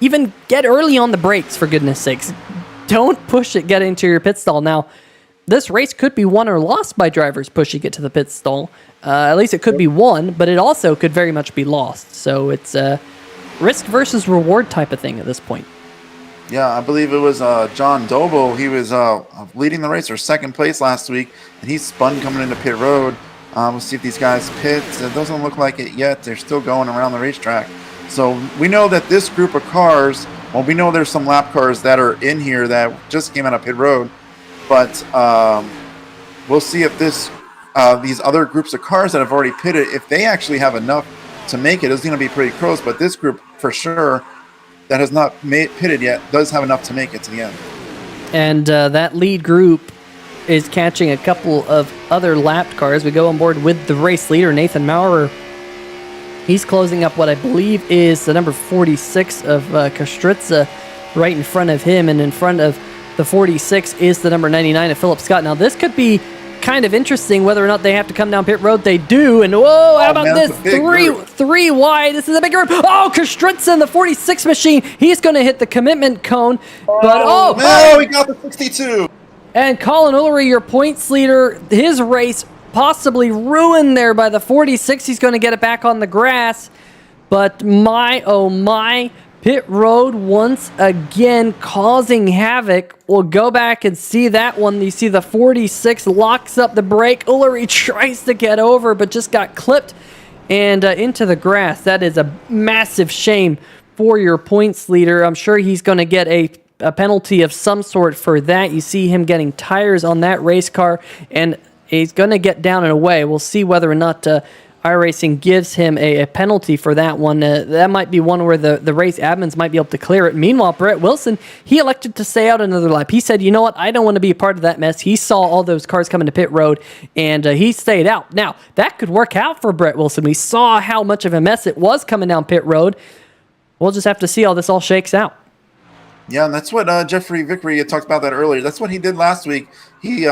Even get early on the brakes, for goodness sakes. Don't push it, get into your pit stall. Now, this race could be won or lost by drivers pushing it to the pit stall. At least it could be won, but it also could very much be lost. So it's a risk versus reward type of thing at this point. Yeah, I believe it was John Doble. He was leading the race, or second place last week, and he spun coming into pit road. We'll see if these guys pit. It doesn't look like it yet. They're still going around the racetrack. So we know that this group of cars, well, we know there's some lap cars that are in here that just came out of pit road, but we'll see if these other groups of cars that have already pitted, if they actually have enough to make it. It's going to be pretty close, but this group for sure that has not pitted yet does have enough to make it to the end. And that lead group is catching a couple of other lapped cars. We go on board with the race leader, Nathan Maurer. He's closing up what I believe is the number 46 of Kostritza right in front of him, and in front of the 46 is the number 99 of Philip Scott. Now, this could be kind of interesting whether or not they have to come down pit road. They do, and whoa, how about this? Three wide. This is a big group. Oh, Kostritza in the 46 machine. He's going to hit the commitment cone, but no, he got the 62. And Colin Ullery, your points leader, his race possibly ruined there by the 46. He's going to get it back on the grass. But my, oh my, pit road once again causing havoc. We'll go back and see that one. You see the 46 locks up the brake. Ullery tries to get over, but just got clipped and into the grass. That is a massive shame for your points leader. I'm sure he's going to get a penalty of some sort for that. You see him getting tires on that race car, and he's going to get down and away. We'll see whether or not iRacing gives him a penalty for that one. That might be one where the race admins might be able to clear it. Meanwhile, Brett Wilson, he elected to stay out another lap. He said, you know what, I don't want to be a part of that mess. He saw all those cars coming to pit road, and he stayed out. Now, that could work out for Brett Wilson. We saw how much of a mess it was coming down pit road. We'll just have to see how this all shakes out. Yeah, and that's what Jeffrey Vickery had talked about that earlier. That's what he did last week. He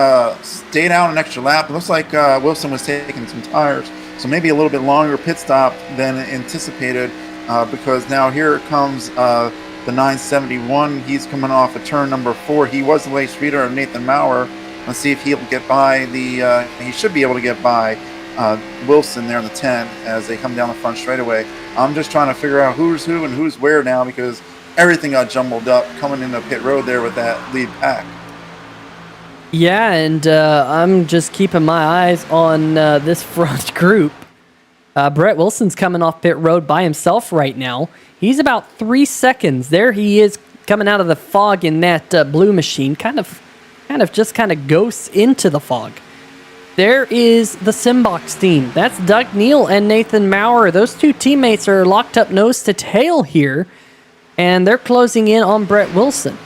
stayed out an extra lap. It looks like Wilson was taking some tires, so maybe a little bit longer pit stop than anticipated, because now here comes the 971. He's coming off of turn number 4. He was the race leader of Nathan Maurer. Let's see if he'll get by the he should be able to get by Wilson there in the 10 as they come down the front straightaway. I'm just trying to figure out who's who and who's where now, because everything got jumbled up coming into pit road there with that lead pack. Yeah, and I'm just keeping my eyes on this front group. Brett Wilson's coming off pit road by himself right now. He's about 3 seconds. There he is coming out of the fog in that blue machine. Kind of ghosts into the fog. There is the SIMBOX team. That's Doug Neal and Nathan Maurer. Those two teammates are locked up nose to tail here, and they're closing in on Brett Wilson.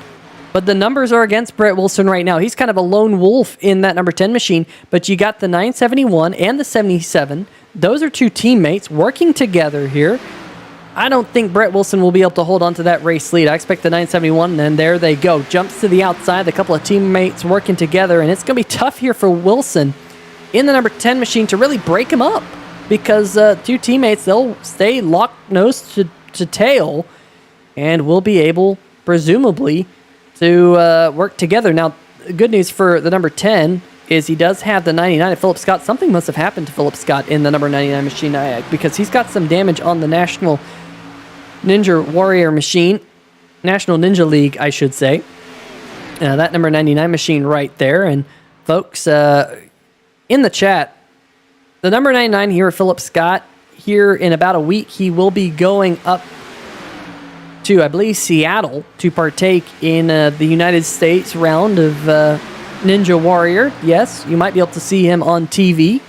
But the numbers are against Brett Wilson right now. He's kind of a lone wolf in that number 10 machine, but you got the 971 and the 77. Those are two teammates working together here. I don't think Brett Wilson will be able to hold on to that race lead. I expect the 971, and then there they go. Jumps to the outside, a couple of teammates working together, and it's going to be tough here for Wilson in the number 10 machine to really break him up, because two teammates, they'll stay locked nose to tail, and will be able, presumably, to work together. Now, good news for the number 10 is he does have the 99 of Philip Scott. Something must have happened to Philip Scott in the number 99 machine, because he's got some damage on the National Ninja Warrior machine. National Ninja League, I should say. That number 99 machine right there. And folks, in the chat, the number 99 here, Philip Scott, here in about a week, he will be going up to, I believe, Seattle to partake in the United States round of Ninja Warrior. Yes, you might be able to see him on TV.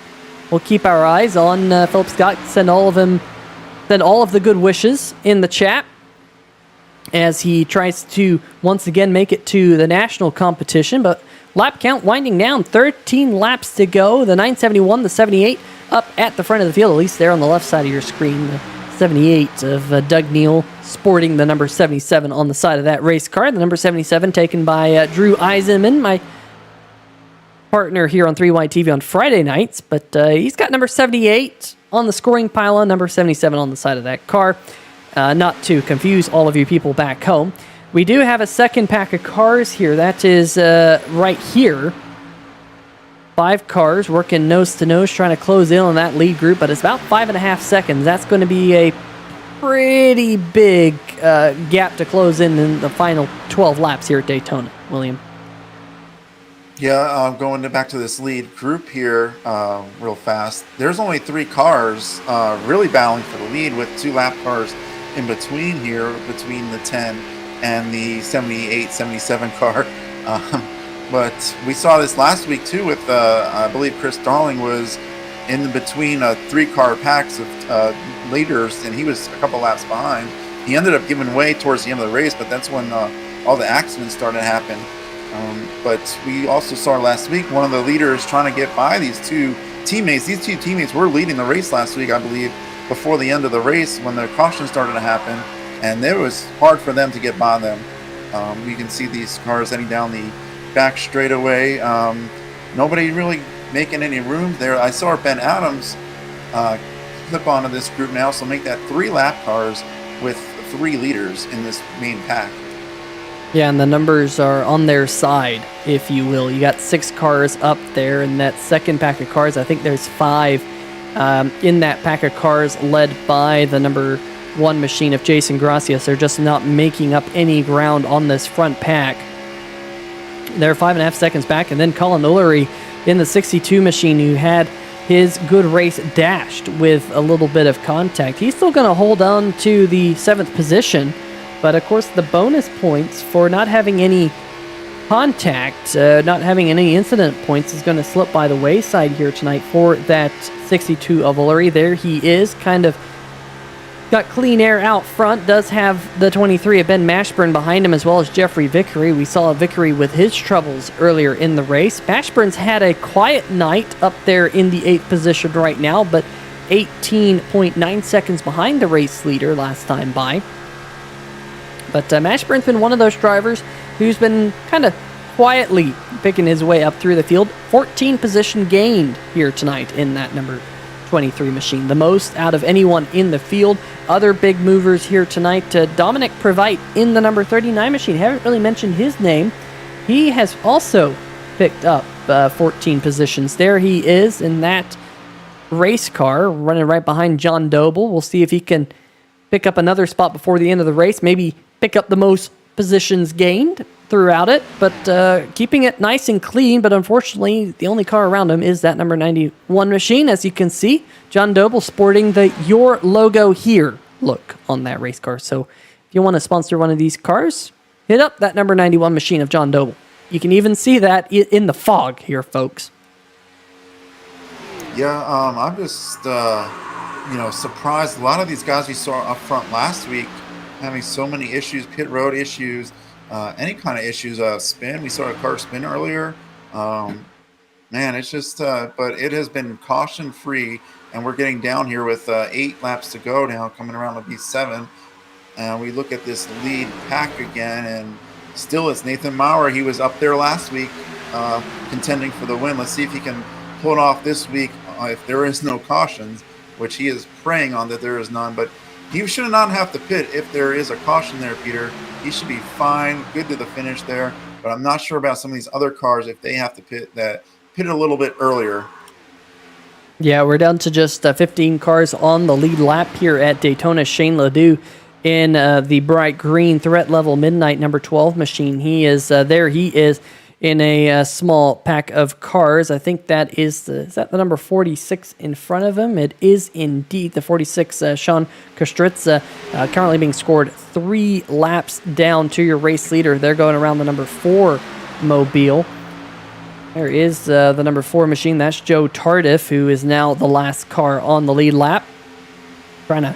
We'll keep our eyes on Philip Scott. Send all of the good wishes in the chat as he tries to once again make it to the national competition. But lap count winding down, 13 laps to go. The 971, the 78 up at the front of the field, at least there on the left side of your screen. The 78 of Doug Neal sporting the number 77 on the side of that race car. The number 77 taken by Drew Eisenman, my partner here on 3Y TV on Friday nights. But he's got number 78 on the scoring pylon, number 77 on the side of that car. Not to confuse all of you people back home. We do have a second pack of cars here. That is right here. 5 cars working nose to nose, trying to close in on that lead group, but it's about 5.5 seconds. That's going to be a pretty big gap to close in the final 12 laps here at Daytona. William? Yeah, going back to this lead group here real fast. There's only 3 cars really battling for the lead, with 2 lap cars in between here, between the 10 and the 78, 77 car. But we saw this last week too with, I believe Chris Darling was in between 3-car packs of leaders, and he was a couple laps behind. He ended up giving way towards the end of the race, but that's when all the accidents started to happen. But we also saw last week one of the leaders trying to get by these two teammates. These two teammates were leading the race last week, I believe, before the end of the race when the caution started to happen, and it was hard for them to get by them. You can see these cars heading down the back straightaway. Nobody really making any room there. I saw Ben Adams clip onto this group now, so make that 3 lap cars with 3 leaders in this main pack. Yeah, and the numbers are on their side, if you will. You got 6 cars up there in that second pack of cars. I think there's 5 in that pack of cars led by the number 1 machine of Jason Gracias. They're just not making up any ground on this front pack. They're 5.5 seconds back, and then Colin Ullery in the 62 machine, who had his good race dashed with a little bit of contact. He's still going to hold on to the 7th position. But, of course, the bonus points for not having any contact, not having any incident points is going to slip by the wayside here tonight for that 62 of Ullery. There he is, kind of got clean air out front, does have the 23 of Ben Mashburn behind him, as well as Jeffrey Vickery. We saw Vickery with his troubles earlier in the race. Mashburn's had a quiet night up there in the 8th position right now, but 18.9 seconds behind the race leader last time by. But Mashburn's been one of those drivers who's been kind of quietly picking his way up through the field. 14 position gained here tonight in that number 23 machine, the most out of anyone in the field. Other big movers here tonight, Dominic Previte in the number 39 machine. Haven't really mentioned his name. He has also picked up 14 positions. There he is in that race car, running right behind John Doble. We'll see if he can pick up another spot before the end of the race, maybe pick up the most positions gained throughout it, but keeping it nice and clean. But unfortunately, the only car around him is that number 91 machine. As you can see, John Doble sporting the Your Logo Here look on that race car. So if you want to sponsor one of these cars, hit up that number 91 machine of John Doble. You can even see that in the fog here, folks. Yeah, I'm just surprised. A lot of these guys we saw up front last week having so many issues, pit road issues, any kind of issues, spin. We saw a car spin earlier. Man, it's just, but it has been caution free, and we're getting down here with 8 laps to go now, coming around to B7. And we look at this lead pack again, and still it's Nathan Maurer. He was up there last week contending for the win. Let's see if he can pull it off this week if there is no cautions, which he is praying on that there is none. But he should not have to pit if there is a caution there, Peter. He should be fine, good to the finish there. But I'm not sure about some of these other cars if they have to pit a little bit earlier. Yeah, we're down to just 15 cars on the lead lap here at Daytona. Shane Ledoux in the bright green threat level midnight number 12 machine. He is there. He is in a small pack of cars. I think that is the number 46 in front of him? It is indeed the 46, Sean Kostritza, currently being scored 3 laps down to your race leader. They're going around the number 4 mobile. There is the number 4 machine. That's Joe Tardif, who is now the last car on the lead lap. Trying to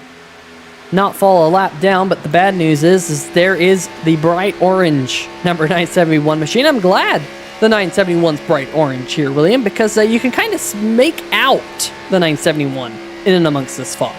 not fall a lap down, but the bad news is there is the bright orange number 971 machine. I'm glad the 971's bright orange here, William, because you can kind of make out the 971 in and amongst this fog.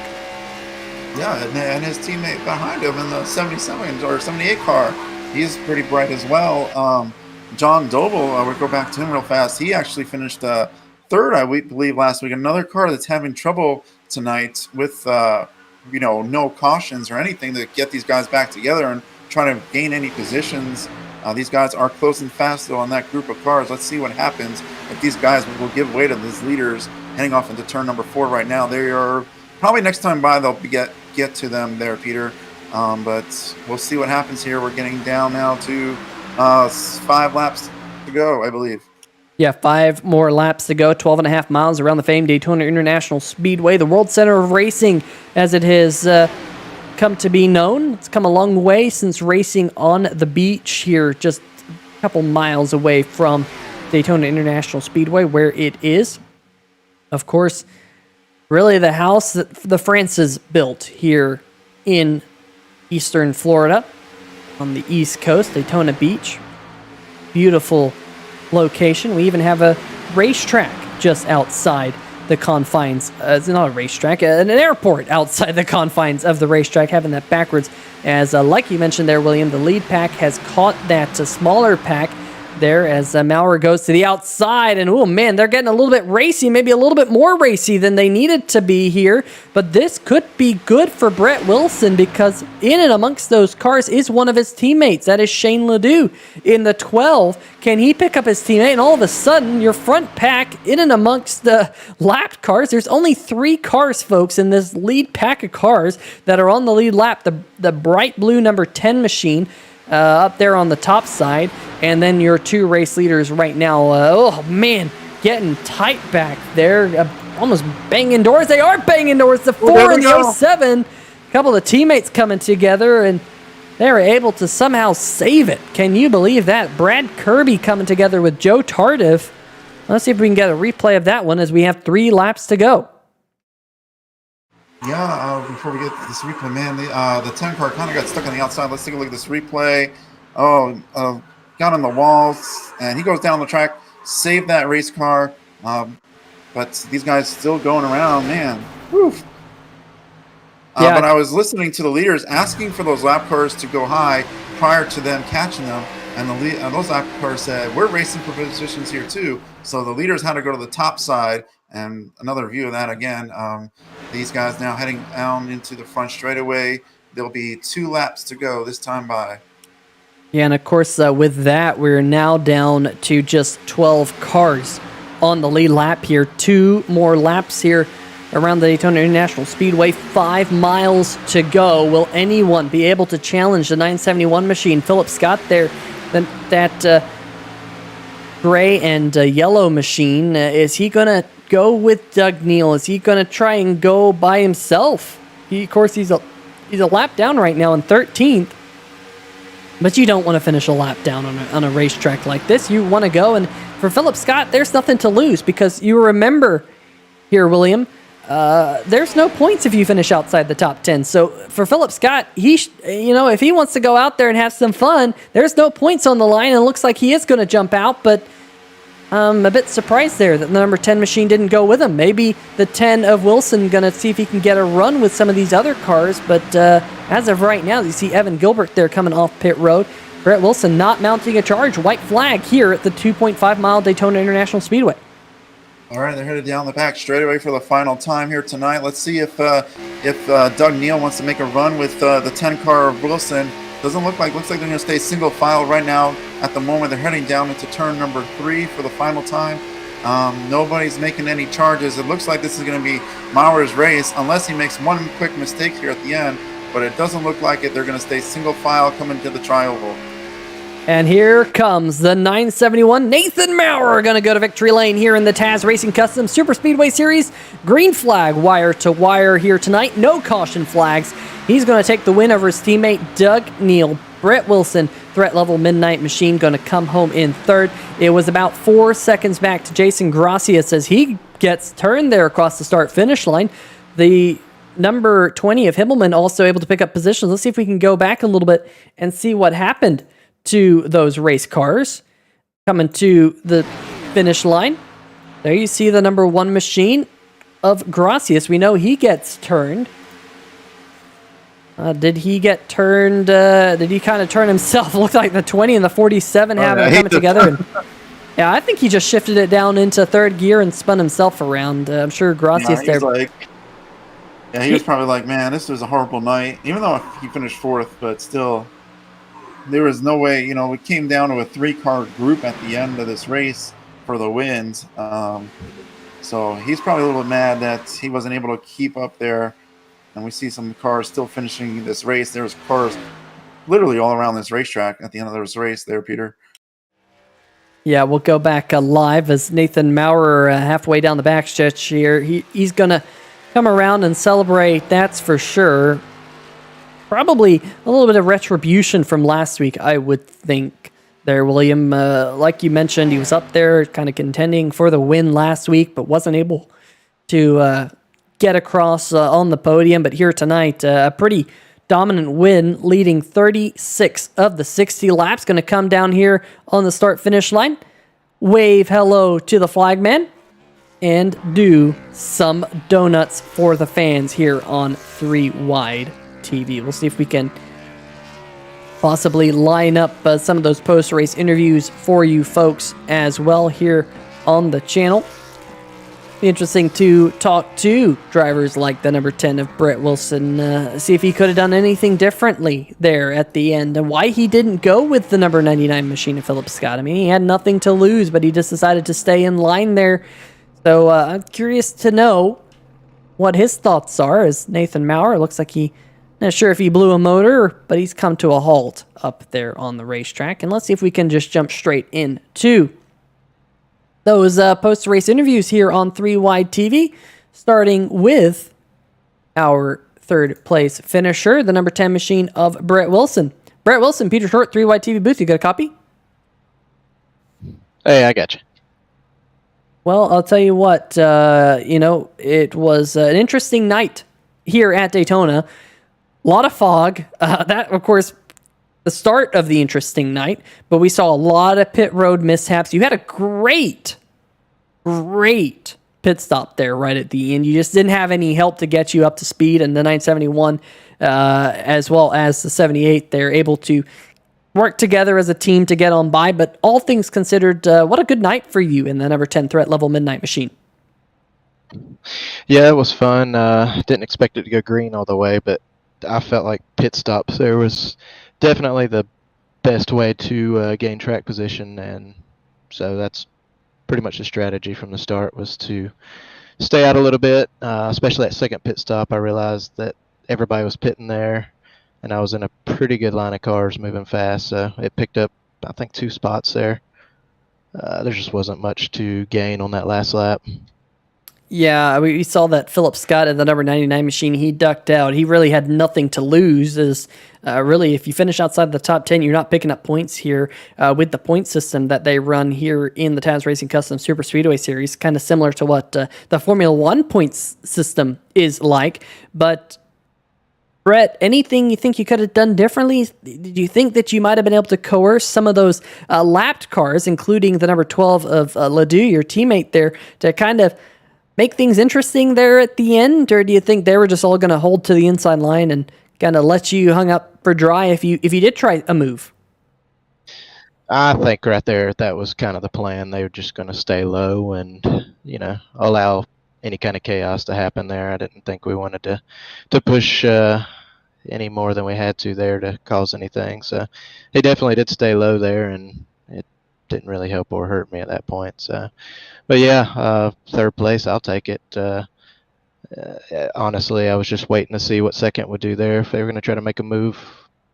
Yeah, and his teammate behind him in the 77 or 78 car, he's pretty bright as well. John Doble, we'll go back to him real fast. He actually finished third, I believe, last week. Another car that's having trouble tonight with no cautions or anything to get these guys back together and trying to gain any positions. These guys are close and fast, though, on that group of cars. Let's see what happens if these guys will give way to these leaders heading off into turn number 4 right now. They are probably next time by, they'll get to them there, Peter. But we'll see what happens here. We're getting down now to 5 laps to go, I believe. Yeah, 5 more laps to go, 12.5 miles around the famed Daytona International Speedway, the World Center of Racing, as it has come to be known. It's come a long way since racing on the beach here, just a couple miles away from Daytona International Speedway, where it is. Of course, really the house that the Frances built here in eastern Florida on the East Coast, Daytona Beach. beautiful location. We even have a racetrack just outside the confines. It's not a racetrack, an airport outside the confines of the racetrack, having that backwards. As like you mentioned there, William, the lead pack has caught that smaller pack there as Maurer goes to the outside, and oh man, they're getting a little bit racy, maybe a little bit more racy than they needed to be here, but this could be good for Brett Wilson because in and amongst those cars is one of his teammates. That is Shane Ledoux in the 12. Can he pick up his teammate? And all of a sudden, your front pack in and amongst the lapped cars, there's only 3 cars, folks, in this lead pack of cars that are on the lead lap. The bright blue number 10 machine up there on the top side, and then your 2 race leaders right now. Oh man, getting tight back there, almost banging doors. They are banging doors. The 4 and the 07. A couple of teammates coming together, and they're able to somehow save it. Can you believe that? Brad Kirby coming together with Joe Tardif. Let's see if we can get a replay of that one as we have 3 laps to go. Yeah, before we get to this replay, man, the 10 car kind of got stuck on the outside. Let's take a look at this replay. Got on the walls, and he goes down the track, saved that race car. But these guys still going around, man. Woo. Yeah. But I was listening to the leaders asking for those lap cars to go high prior to them catching them. And those lap cars said, we're racing for positions here too. So the leaders had to go to the top side. And another view of that again. These guys now heading down into the front straightaway. There'll be 2 laps to go this time by. Yeah, and of course, with that, we're now down to just 12 cars on the lead lap here. 2 more laps here around the Daytona International Speedway. 5 miles to go. Will anyone be able to challenge the 971 machine? Philip Scott there, that gray and yellow machine. Is he going to go with Doug Neal? Is he going to try and go by himself? Of course, he's a lap down right now in 13th. But you don't want to finish a lap down on a racetrack like this. You want to go, and for Philip Scott, there's nothing to lose because you remember here, William, there's no points if you finish outside the top 10. So for Philip Scott, if he wants to go out there and have some fun, there's no points on the line, and it looks like he is going to jump out, but I'm a bit surprised there that the number 10 machine didn't go with him. Maybe the 10 of Wilson going to see if he can get a run with some of these other cars. But as of right now, you see Evan Gilbert there coming off pit road. Brett Wilson not mounting a charge. White flag here at the 2.5-mile Daytona International Speedway. All right, they're headed down the back straightaway for the final time here tonight. Let's see if Doug Neal wants to make a run with the 10-car of Wilson. Looks like they're going to stay single file right now. At the moment, they're heading down into turn number 3 for the final time. Nobody's making any charges. It looks like this is going to be Maurer's race, unless he makes one quick mistake here at the end. But it doesn't look like it. They're going to stay single file coming to the tri-oval. And here comes the 971. Nathan Maurer going to go to victory lane here in the Taz Racing Customs Superspeedway Series. Green flag wire to wire here tonight. No caution flags. He's going to take the win over his teammate Doug Neal. Brett Wilson, threat level Midnight Machine, going to come home in 3rd. It was about 4 seconds back to Jason Gracias as he gets turned there across the start-finish line. The number 20 of Himmelman also able to pick up positions. Let's see if we can go back a little bit and see what happened to those race cars coming to the finish line. There you see the number 1 machine of Gracias. We know he gets turned. Did he get turned? Did he kind of turn himself? Looked like the 20 and the 47 have it coming together. And, yeah, I think he just shifted it down into 3rd gear and spun himself around. I'm sure Gracias there. He was probably like, man, this was a horrible night. Even though he finished 4th, but still, there was no way. We came down to a 3-car group at the end of this race for the wins. So he's probably a little bit mad that he wasn't able to keep up there. And we see some cars still finishing this race. There's cars literally all around this racetrack at the end of this race there, Peter. Yeah, we'll go back live as Nathan Maurer halfway down the backstretch here. He's going to come around and celebrate, that's for sure. Probably a little bit of retribution from last week, I would think there, William. Like you mentioned, he was up there kind of contending for the win last week, but wasn't able to get across on the podium. But here tonight, a pretty dominant win, leading 36 of the 60 laps. Going to come down here on the start-finish line, wave hello to the flagman, and do some donuts for the fans here on 3 Wide TV. We'll see if we can possibly line up some of those post-race interviews for you folks as well here on the channel. Be interesting to talk to drivers like the number 10 of Brett Wilson, see if he could have done anything differently there at the end, and why he didn't go with the number 99 machine of Philip Scott. I mean, he had nothing to lose, but he just decided to stay in line there. So I'm curious to know what his thoughts are, as Nathan Maurer looks like he not sure if he blew a motor, but he's come to a halt up there on the racetrack. And let's see if we can just jump straight into those post-race interviews here on 3 Wide TV, starting with our third place finisher, the number 10 machine of Brett Wilson. Brett Wilson, Peter Short, 3 Wide TV booth. You got a copy? Hey, I got you. Well, I'll tell you what, it was an interesting night here at Daytona. A lot of fog. That, of course, the start of the interesting night, but we saw a lot of pit road mishaps. You had a great pit stop there right at the end. You just didn't have any help to get you up to speed, and the 971 as well as the 78, they're able to work together as a team to get on by. But all things considered, what a good night for you in the number 10 threat level Midnight Machine. Yeah, it was fun. Didn't expect it to go green all the way, but I felt like pit stops there was definitely the best way to gain track position, and so that's pretty much the strategy from the start, was to stay out a little bit, especially that second pit stop. I realized that everybody was pitting there, and I was in a pretty good line of cars moving fast, so it picked up, I think, 2 spots there. There just wasn't much to gain on that last lap. Yeah, we saw that Philip Scott in the number 99 machine, he ducked out. He really had nothing to lose. As really, if you finish outside the top 10, you're not picking up points here with the point system that they run here in the Taz Racing Customs Superspeedway series, kind of similar to what the Formula One points system is like. But Brett, anything you think you could have done differently? Did you think that you might have been able to coerce some of those lapped cars, including the number 12 of Ledoux, your teammate there, to kind of make things interesting there at the end? Or do you think they were just all going to hold to the inside line and kind of let you hung up for dry if you did try a move? I think right there that was kind of the plan. They were just going to stay low and, allow any kind of chaos to happen there. I didn't think we wanted to push any more than we had to there to cause anything. So they definitely did stay low there, and it didn't really help or hurt me at that point. So, but yeah, third place, I'll take it. Honestly, I was just waiting to see what second would do there, if they were going to try to make a move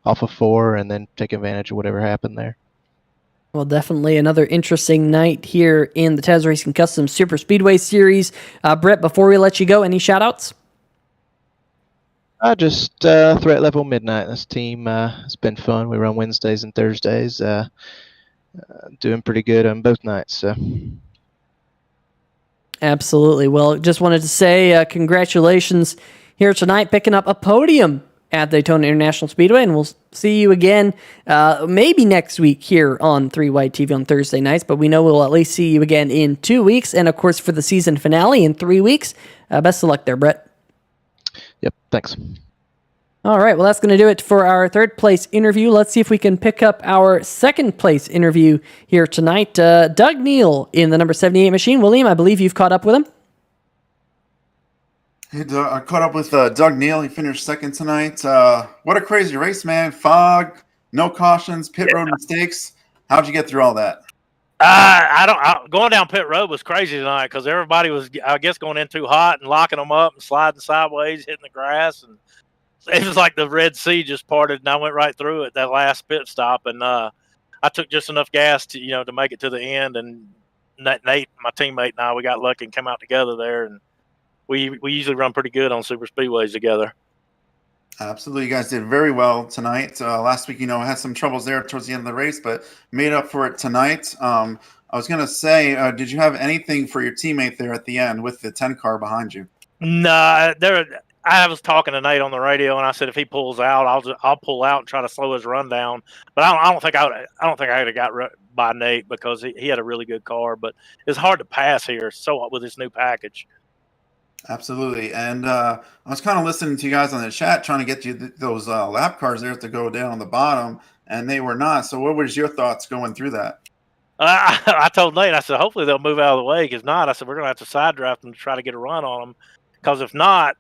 off of 4 and then take advantage of whatever happened there. Well, definitely another interesting night here in the Taz Racing Customs Superspeedway Series. Brett, before we let you go, any shout-outs? Just threat level Midnight. This team has been fun. We run Wednesdays and Thursdays. Doing pretty good on both nights. So. Absolutely. Well, just wanted to say congratulations here tonight, picking up a podium at Daytona International Speedway, and we'll see you again maybe next week here on 3 Wide TV on Thursday nights, but we know we'll at least see you again in 2 weeks, and of course for the season finale in 3 weeks. Best of luck there, Brett. Yep, thanks. All right, well, that's going to do it for our third place interview. Let's see if we can pick up our second place interview here tonight. Doug Neal in the number 78 machine. William, I believe you've caught up with him. Hey, I caught up with Doug Neal. He finished second tonight. What a crazy race, man. Fog, no cautions, pit road mistakes. How'd you get through all that? Going down pit road was crazy tonight because everybody was, I guess, going in too hot and locking them up and sliding sideways, hitting the grass. And it was like the Red Sea just parted, and I went right through it, that last pit stop. And I took just enough gas to, to make it to the end. And Nate, my teammate, and I, we got lucky and came out together there. And we usually run pretty good on super speedways together. Absolutely. You guys did very well tonight. Last week, I had some troubles there towards the end of the race, but made up for it tonight. I was going to say, did you have anything for your teammate there at the end with the 10 car behind you? No, I was talking to Nate on the radio, and I said if he pulls out, I'll pull out and try to slow his run down. But I don't think I would have got by Nate because he had a really good car. But it's hard to pass here, so with this new package. Absolutely. And I was kind of listening to you guys on the chat, trying to get you those lap cars there to go down on the bottom, and they were not. So what was your thoughts going through that? I told Nate, I said, hopefully they'll move out of the way. Because not, I said, we're going to have to side draft them to try to get a run on them. Because if not,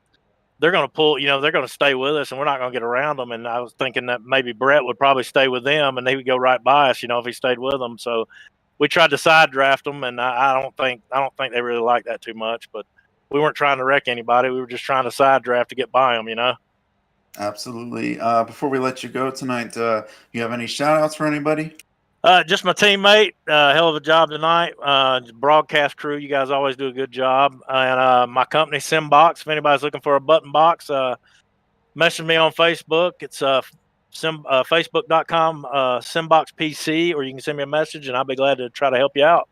they're going to pull, they're going to stay with us and we're not going to get around them. And I was thinking that maybe Brett would probably stay with them and they would go right by us, if he stayed with them. So we tried to side draft them, and I don't think they really like that too much. But we weren't trying to wreck anybody. We were just trying to side draft to get by them, Absolutely. Before we let you go tonight, you have any shout outs for anybody? Just my teammate, hell of a job tonight. Broadcast crew, you guys always do a good job. And my company, SIMBOX, if anybody's looking for a button box, message me on Facebook. It's facebook.com, SIMBOX PC, or you can send me a message, and I'll be glad to try to help you out.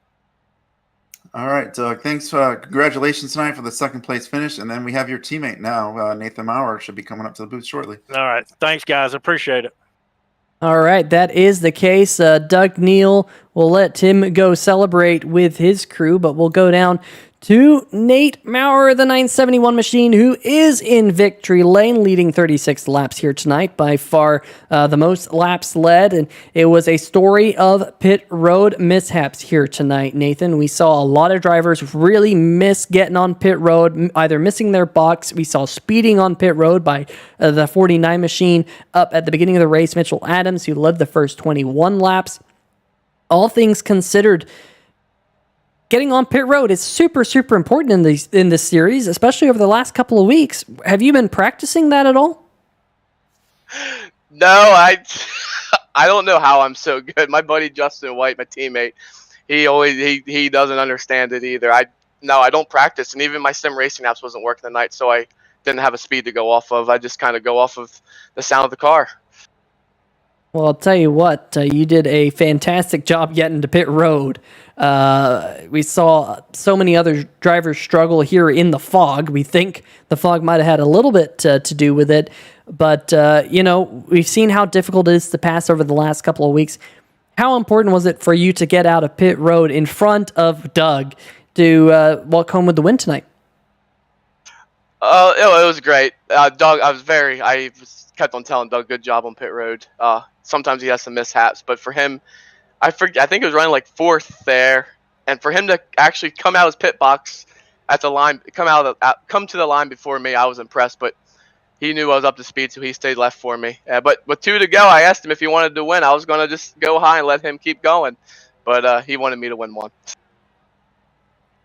All right, Doug. Thanks. Congratulations tonight for the second place finish. And then we have your teammate now, Nathan Maurer, should be coming up to the booth shortly. All right. Thanks, guys. I appreciate it. All right, that is the case. Doug Neal will let Tim go celebrate with his crew, but we'll go down to Nate Maurer, the 971 machine, who is in victory lane, leading 36 laps here tonight, by far the most laps led, and it was a story of pit road mishaps here tonight, Nathan. We saw a lot of drivers really miss getting on pit road, either missing their box. We saw speeding on pit road by the 49 machine up at the beginning of the race, Mitchell Adams, who led the first 21 laps. All things considered, getting on pit road is super, super important in this series, especially over the last couple of weeks. Have you been practicing that at all? No, I don't know how I'm so good. My buddy Justin White, my teammate, he doesn't understand it either. I don't practice, and even my sim racing apps wasn't working tonight, so I didn't have a speed to go off of. I just kind of go off of the sound of the car. Well, I'll tell you what, you did a fantastic job getting to pit road. We saw so many other drivers struggle here in the fog. We think the fog might have had a little bit to do with it, but we've seen how difficult it is to pass over the last couple of weeks. How important was it for you to get out of pit road in front of Doug to walk home with the win tonight? It was great. Doug, I kept on telling Doug, good job on pit road. Sometimes he has some mishaps, but for him, I think it was running like fourth there, and for him to actually come out of his pit box at the line, come to the line before me, I was impressed. But he knew I was up to speed, so he stayed left for me. But with 2 to go, I asked him if he wanted to win. I was gonna just go high and let him keep going, but he wanted me to win one.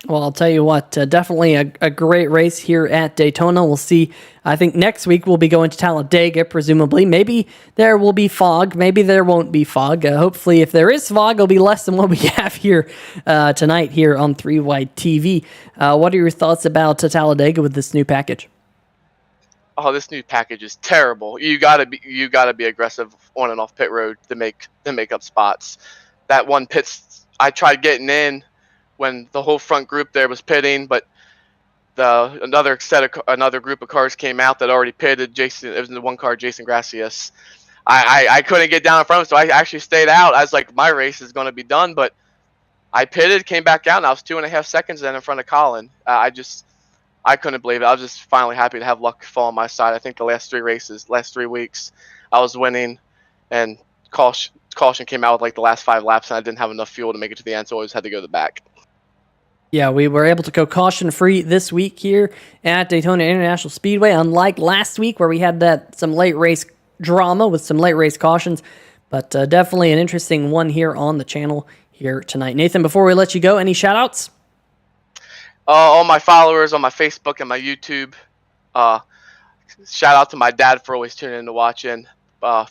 Well, I'll tell you what, definitely a great race here at Daytona. We'll see. I think next week we'll be going to Talladega, presumably. Maybe there will be fog. Maybe there won't be fog. Hopefully, if there is fog, it'll be less than what we have here tonight here on 3 White TV. What are your thoughts about Talladega with this new package? Oh, this new package is terrible. You gotta be aggressive on and off pit road to make up spots. That one I tried getting in when the whole front group there was pitting, but another group of cars came out that already pitted. It was the one car, Jason Gracias. I couldn't get down in front of him, so I actually stayed out. I was like, my race is going to be done, but I pitted, came back out, and I was 2.5 seconds then in front of Colin. I couldn't believe it. I was just finally happy to have luck fall on my side. I think the last 3 weeks, I was winning, and caution came out with like the last 5 laps, and I didn't have enough fuel to make it to the end, so I always had to go to the back. Yeah, we were able to go caution-free this week here at Daytona International Speedway, unlike last week where we had some late race drama with some late race cautions, but definitely an interesting one here on the channel here tonight. Nathan, before we let you go, any shout-outs? All my followers on my Facebook and my YouTube. Shout out to my dad for always tuning in to watching.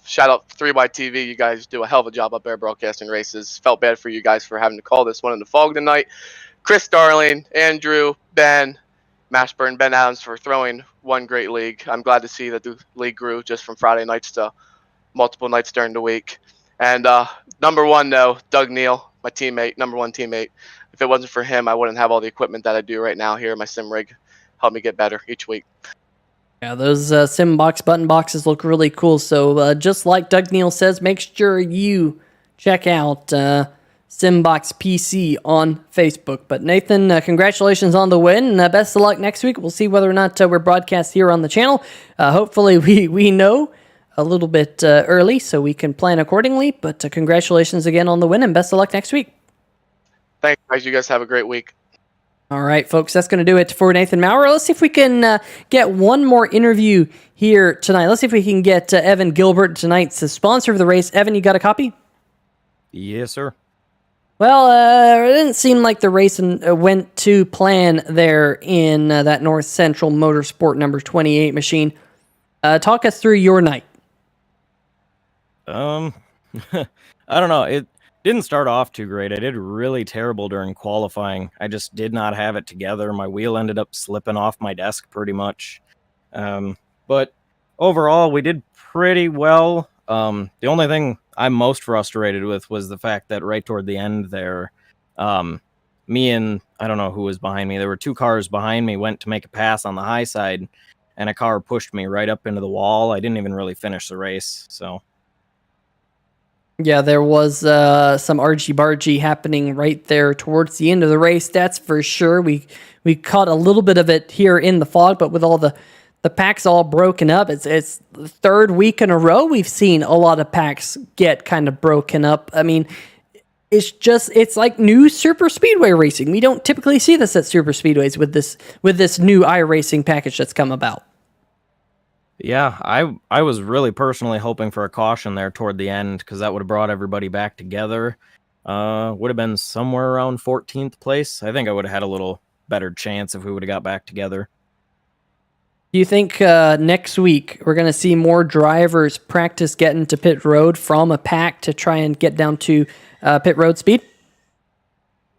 Shout out 3Y TV. You guys do a hell of a job up there broadcasting races. Felt bad for you guys for having to call this one in the fog tonight. Chris Darling, Andrew, Ben, Mashburn, Ben Adams for throwing one great league. I'm glad to see that the league grew just from Friday nights to multiple nights during the week. And number one, though, Doug Neal, my teammate, number one teammate. If it wasn't for him, I wouldn't have all the equipment that I do right now here in my sim rig. Help me get better each week. Yeah, those SIMBOX button boxes look really cool. So just like Doug Neal says, make sure you check out SIMBOX PC on Facebook. But Nathan, congratulations on the win. Best of luck next week. We'll see whether or not we're broadcast here on the channel. Hopefully we know a little bit early so we can plan accordingly. But congratulations again on the win and best of luck next week. Thanks, guys. You guys have a great week. All right, folks, that's going to do it for Nathan Maurer. Let's see if we can get one more interview here tonight. Let's see if we can get Evan Gilbert, tonight's sponsor of the race. Evan, you got a copy? Yes, sir. Well, it didn't seem like the race went to plan there in that North Central Motorsport number 28 machine. Talk us through your night. I don't know. It didn't start off too great. I did really terrible during qualifying. I just did not have it together. My wheel ended up slipping off my desk pretty much. But overall, we did pretty well. The only thing I'm most frustrated with was the fact that right toward the end there, me and I don't know who was behind me. There were two cars behind me, went to make a pass on the high side, and a car pushed me right up into the wall. I didn't even really finish the race, so... Yeah, there was some argy-bargy happening right there towards the end of the race, that's for sure. We caught a little bit of it here in the fog, but with all the packs all broken up, it's the third week in a row we've seen a lot of packs get kind of broken up. I mean, it's like new Superspeedway racing. We don't typically see this at Superspeedways with this new iRacing package that's come about. Yeah, I was really personally hoping for a caution there toward the end because that would have brought everybody back together. Would have been somewhere around 14th place. I think I would have had a little better chance if we would have got back together. Do you think next week we're going to see more drivers practice getting to pit road from a pack to try and get down to pit road speed?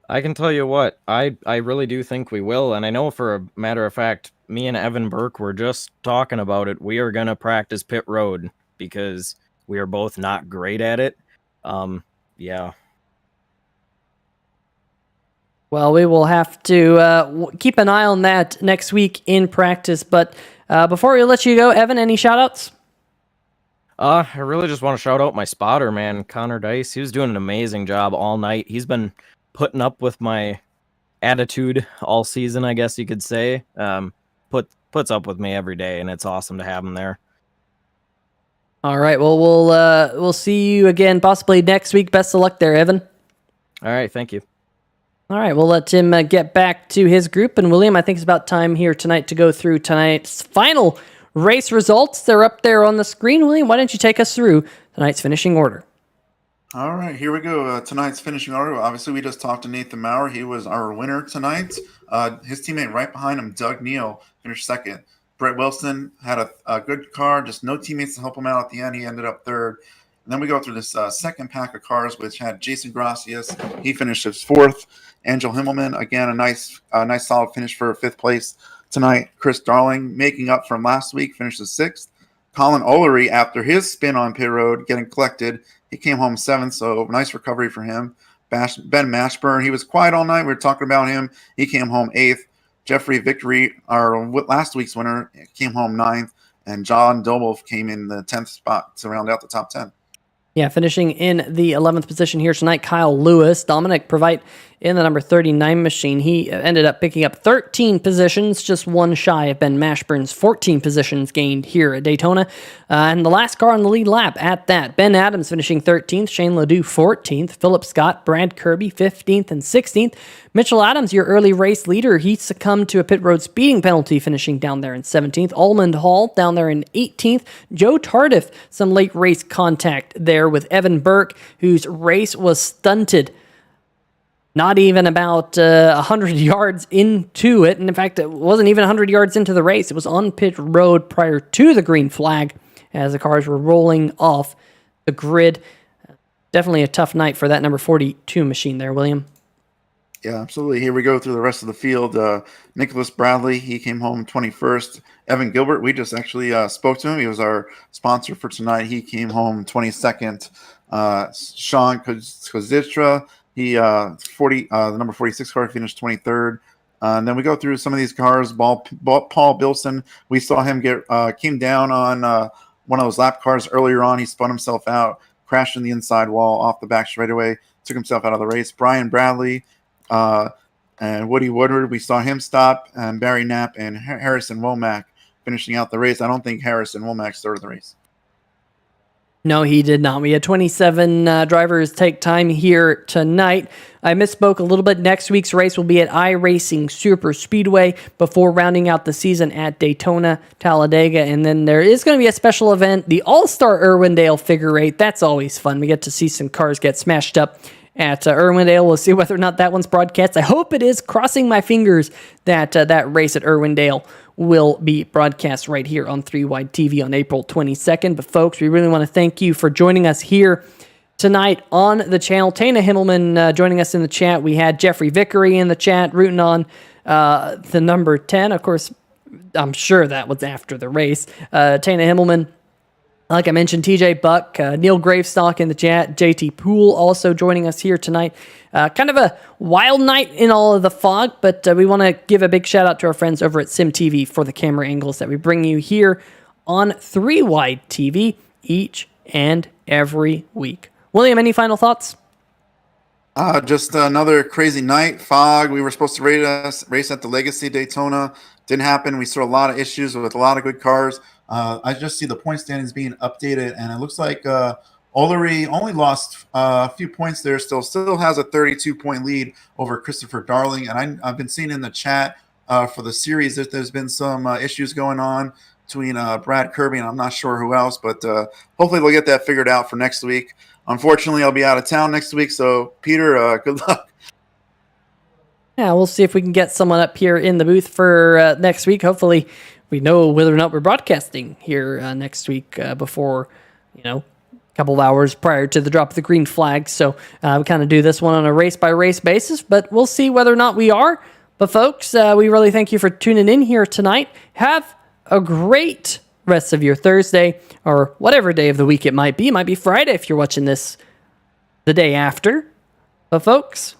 I can tell you what, I really do think we will, and I know for a matter of fact, me and Evan Burke were just talking about it. We are going to practice pit road because we are both not great at it. Yeah. Well, we will have to keep an eye on that next week in practice. But before we let you go, Evan, any shout-outs? I really just want to shout out my spotter, man, Connor Dice. He was doing an amazing job all night. He's been putting up with my attitude all season, I guess you could say. Puts up with me every day, and it's awesome to have him there. All right. Well, we'll see you again possibly next week. Best of luck there, Evan. All right. Thank you. All right. We'll let Tim get back to his group. And William, I think it's about time here tonight to go through tonight's final race results. They're up there on the screen. William, why don't you take us through tonight's finishing order? All right, here we go. Tonight's finishing order. Obviously, we just talked to Nathan Maurer. He was our winner tonight. His teammate right behind him, Doug Neal, finished second. Brett Wilson had a good car, just no teammates to help him out at the end. He ended up third. And then we go through this second pack of cars, which had Jason Gracias. He finished as fourth. Angel Himmelman, again, a nice solid finish for fifth place tonight. Chris Darling, making up from last week, finished as sixth. Colin Olery, after his spin on pit road, getting collected, he came home seventh, so nice recovery for him. Ben Mashburn, he was quiet all night. We were talking about him. He came home eighth. Jeffrey Victory, our last week's winner, came home ninth. And John Dobov came in the 10th spot to round out the top 10. Yeah, finishing in the 11th position here tonight, Kyle Lewis. Dominic Provite in the number 39 machine. He ended up picking up 13 positions, just one shy of Ben Mashburn's 14 positions gained here at Daytona. And the last car on the lead lap at that. Ben Adams finishing 13th, Shane Ledoux 14th, Philip Scott, Brad Kirby 15th and 16th. Mitchell Adams, your early race leader, he succumbed to a pit road speeding penalty, finishing down there in 17th. Almond Hall down there in 18th. Joe Tardif, some late race contact there with Evan Burke, whose race was stunted. Not even about 100 yards into it. And in fact, it wasn't even 100 yards into the race. It was on pit road prior to the green flag as the cars were rolling off the grid. Definitely a tough night for that number 42 machine there, William. Yeah, absolutely. Here we go through the rest of the field. Nicholas Bradley, he came home 21st. Evan Gilbert, we just actually spoke to him. He was our sponsor for tonight. He came home 22nd. Sean Kozitra, he the number 46 car finished 23rd. And then we go through some of these cars. Paul Bilson, we saw him came down on one of those lap cars earlier on. He spun himself out, crashed in the inside wall off the back straightaway, took himself out of the race. Brian Bradley and Woody Woodward, we saw him stop, and Barry Knapp and Harrison Womack finishing out the race. I don't think Harrison Womack started the race. No, he did not. We had 27 drivers take time here tonight. I misspoke a little bit. Next week's race will be at iRacing Superspeedway before rounding out the season at Daytona, Talladega. And then there is going to be a special event, the All-Star Irwindale Figure 8. That's always fun. We get to see some cars get smashed up at Irwindale. We'll see whether or not that one's broadcast. I hope it is. Crossing my fingers that that race at Irwindale will be broadcast right here on 3 Wide TV on April 22nd. But folks, we really want to thank you for joining us here tonight on the channel. Tana Himmelman joining us in the chat. We had Jeffrey Vickery in the chat rooting on the number 10. Of course, I'm sure that was after the race. Tana Himmelman, like I mentioned, TJ Buck, Neil Gravestock in the chat, JT Poole also joining us here tonight. Kind of a wild night in all of the fog, but we want to give a big shout out to our friends over at SimTV for the camera angles that we bring you here on 3 Wide TV each and every week. William, any final thoughts? Just another crazy night. Fog. We were supposed to race at the Legacy Daytona. Didn't happen. We saw a lot of issues with a lot of good cars. I just see the point standings being updated, and it looks like Olery only lost a few points there. Still has a 32-point lead over Christopher Darling. And I've been seeing in the chat for the series that there's been some issues going on between Brad Kirby and I'm not sure who else, but hopefully they'll get that figured out for next week. Unfortunately, I'll be out of town next week, so Peter, good luck. Yeah, we'll see if we can get someone up here in the booth for next week. Hopefully, we know whether or not we're broadcasting here next week before, a couple of hours prior to the drop of the green flag. So we kind of do this one on a race-by-race basis, but we'll see whether or not we are. But folks, we really thank you for tuning in here tonight. Have a great rest of your Thursday, or whatever day of the week it might be. It might be Friday if you're watching this the day after. But folks,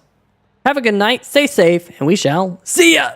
have a good night, stay safe, and we shall see ya!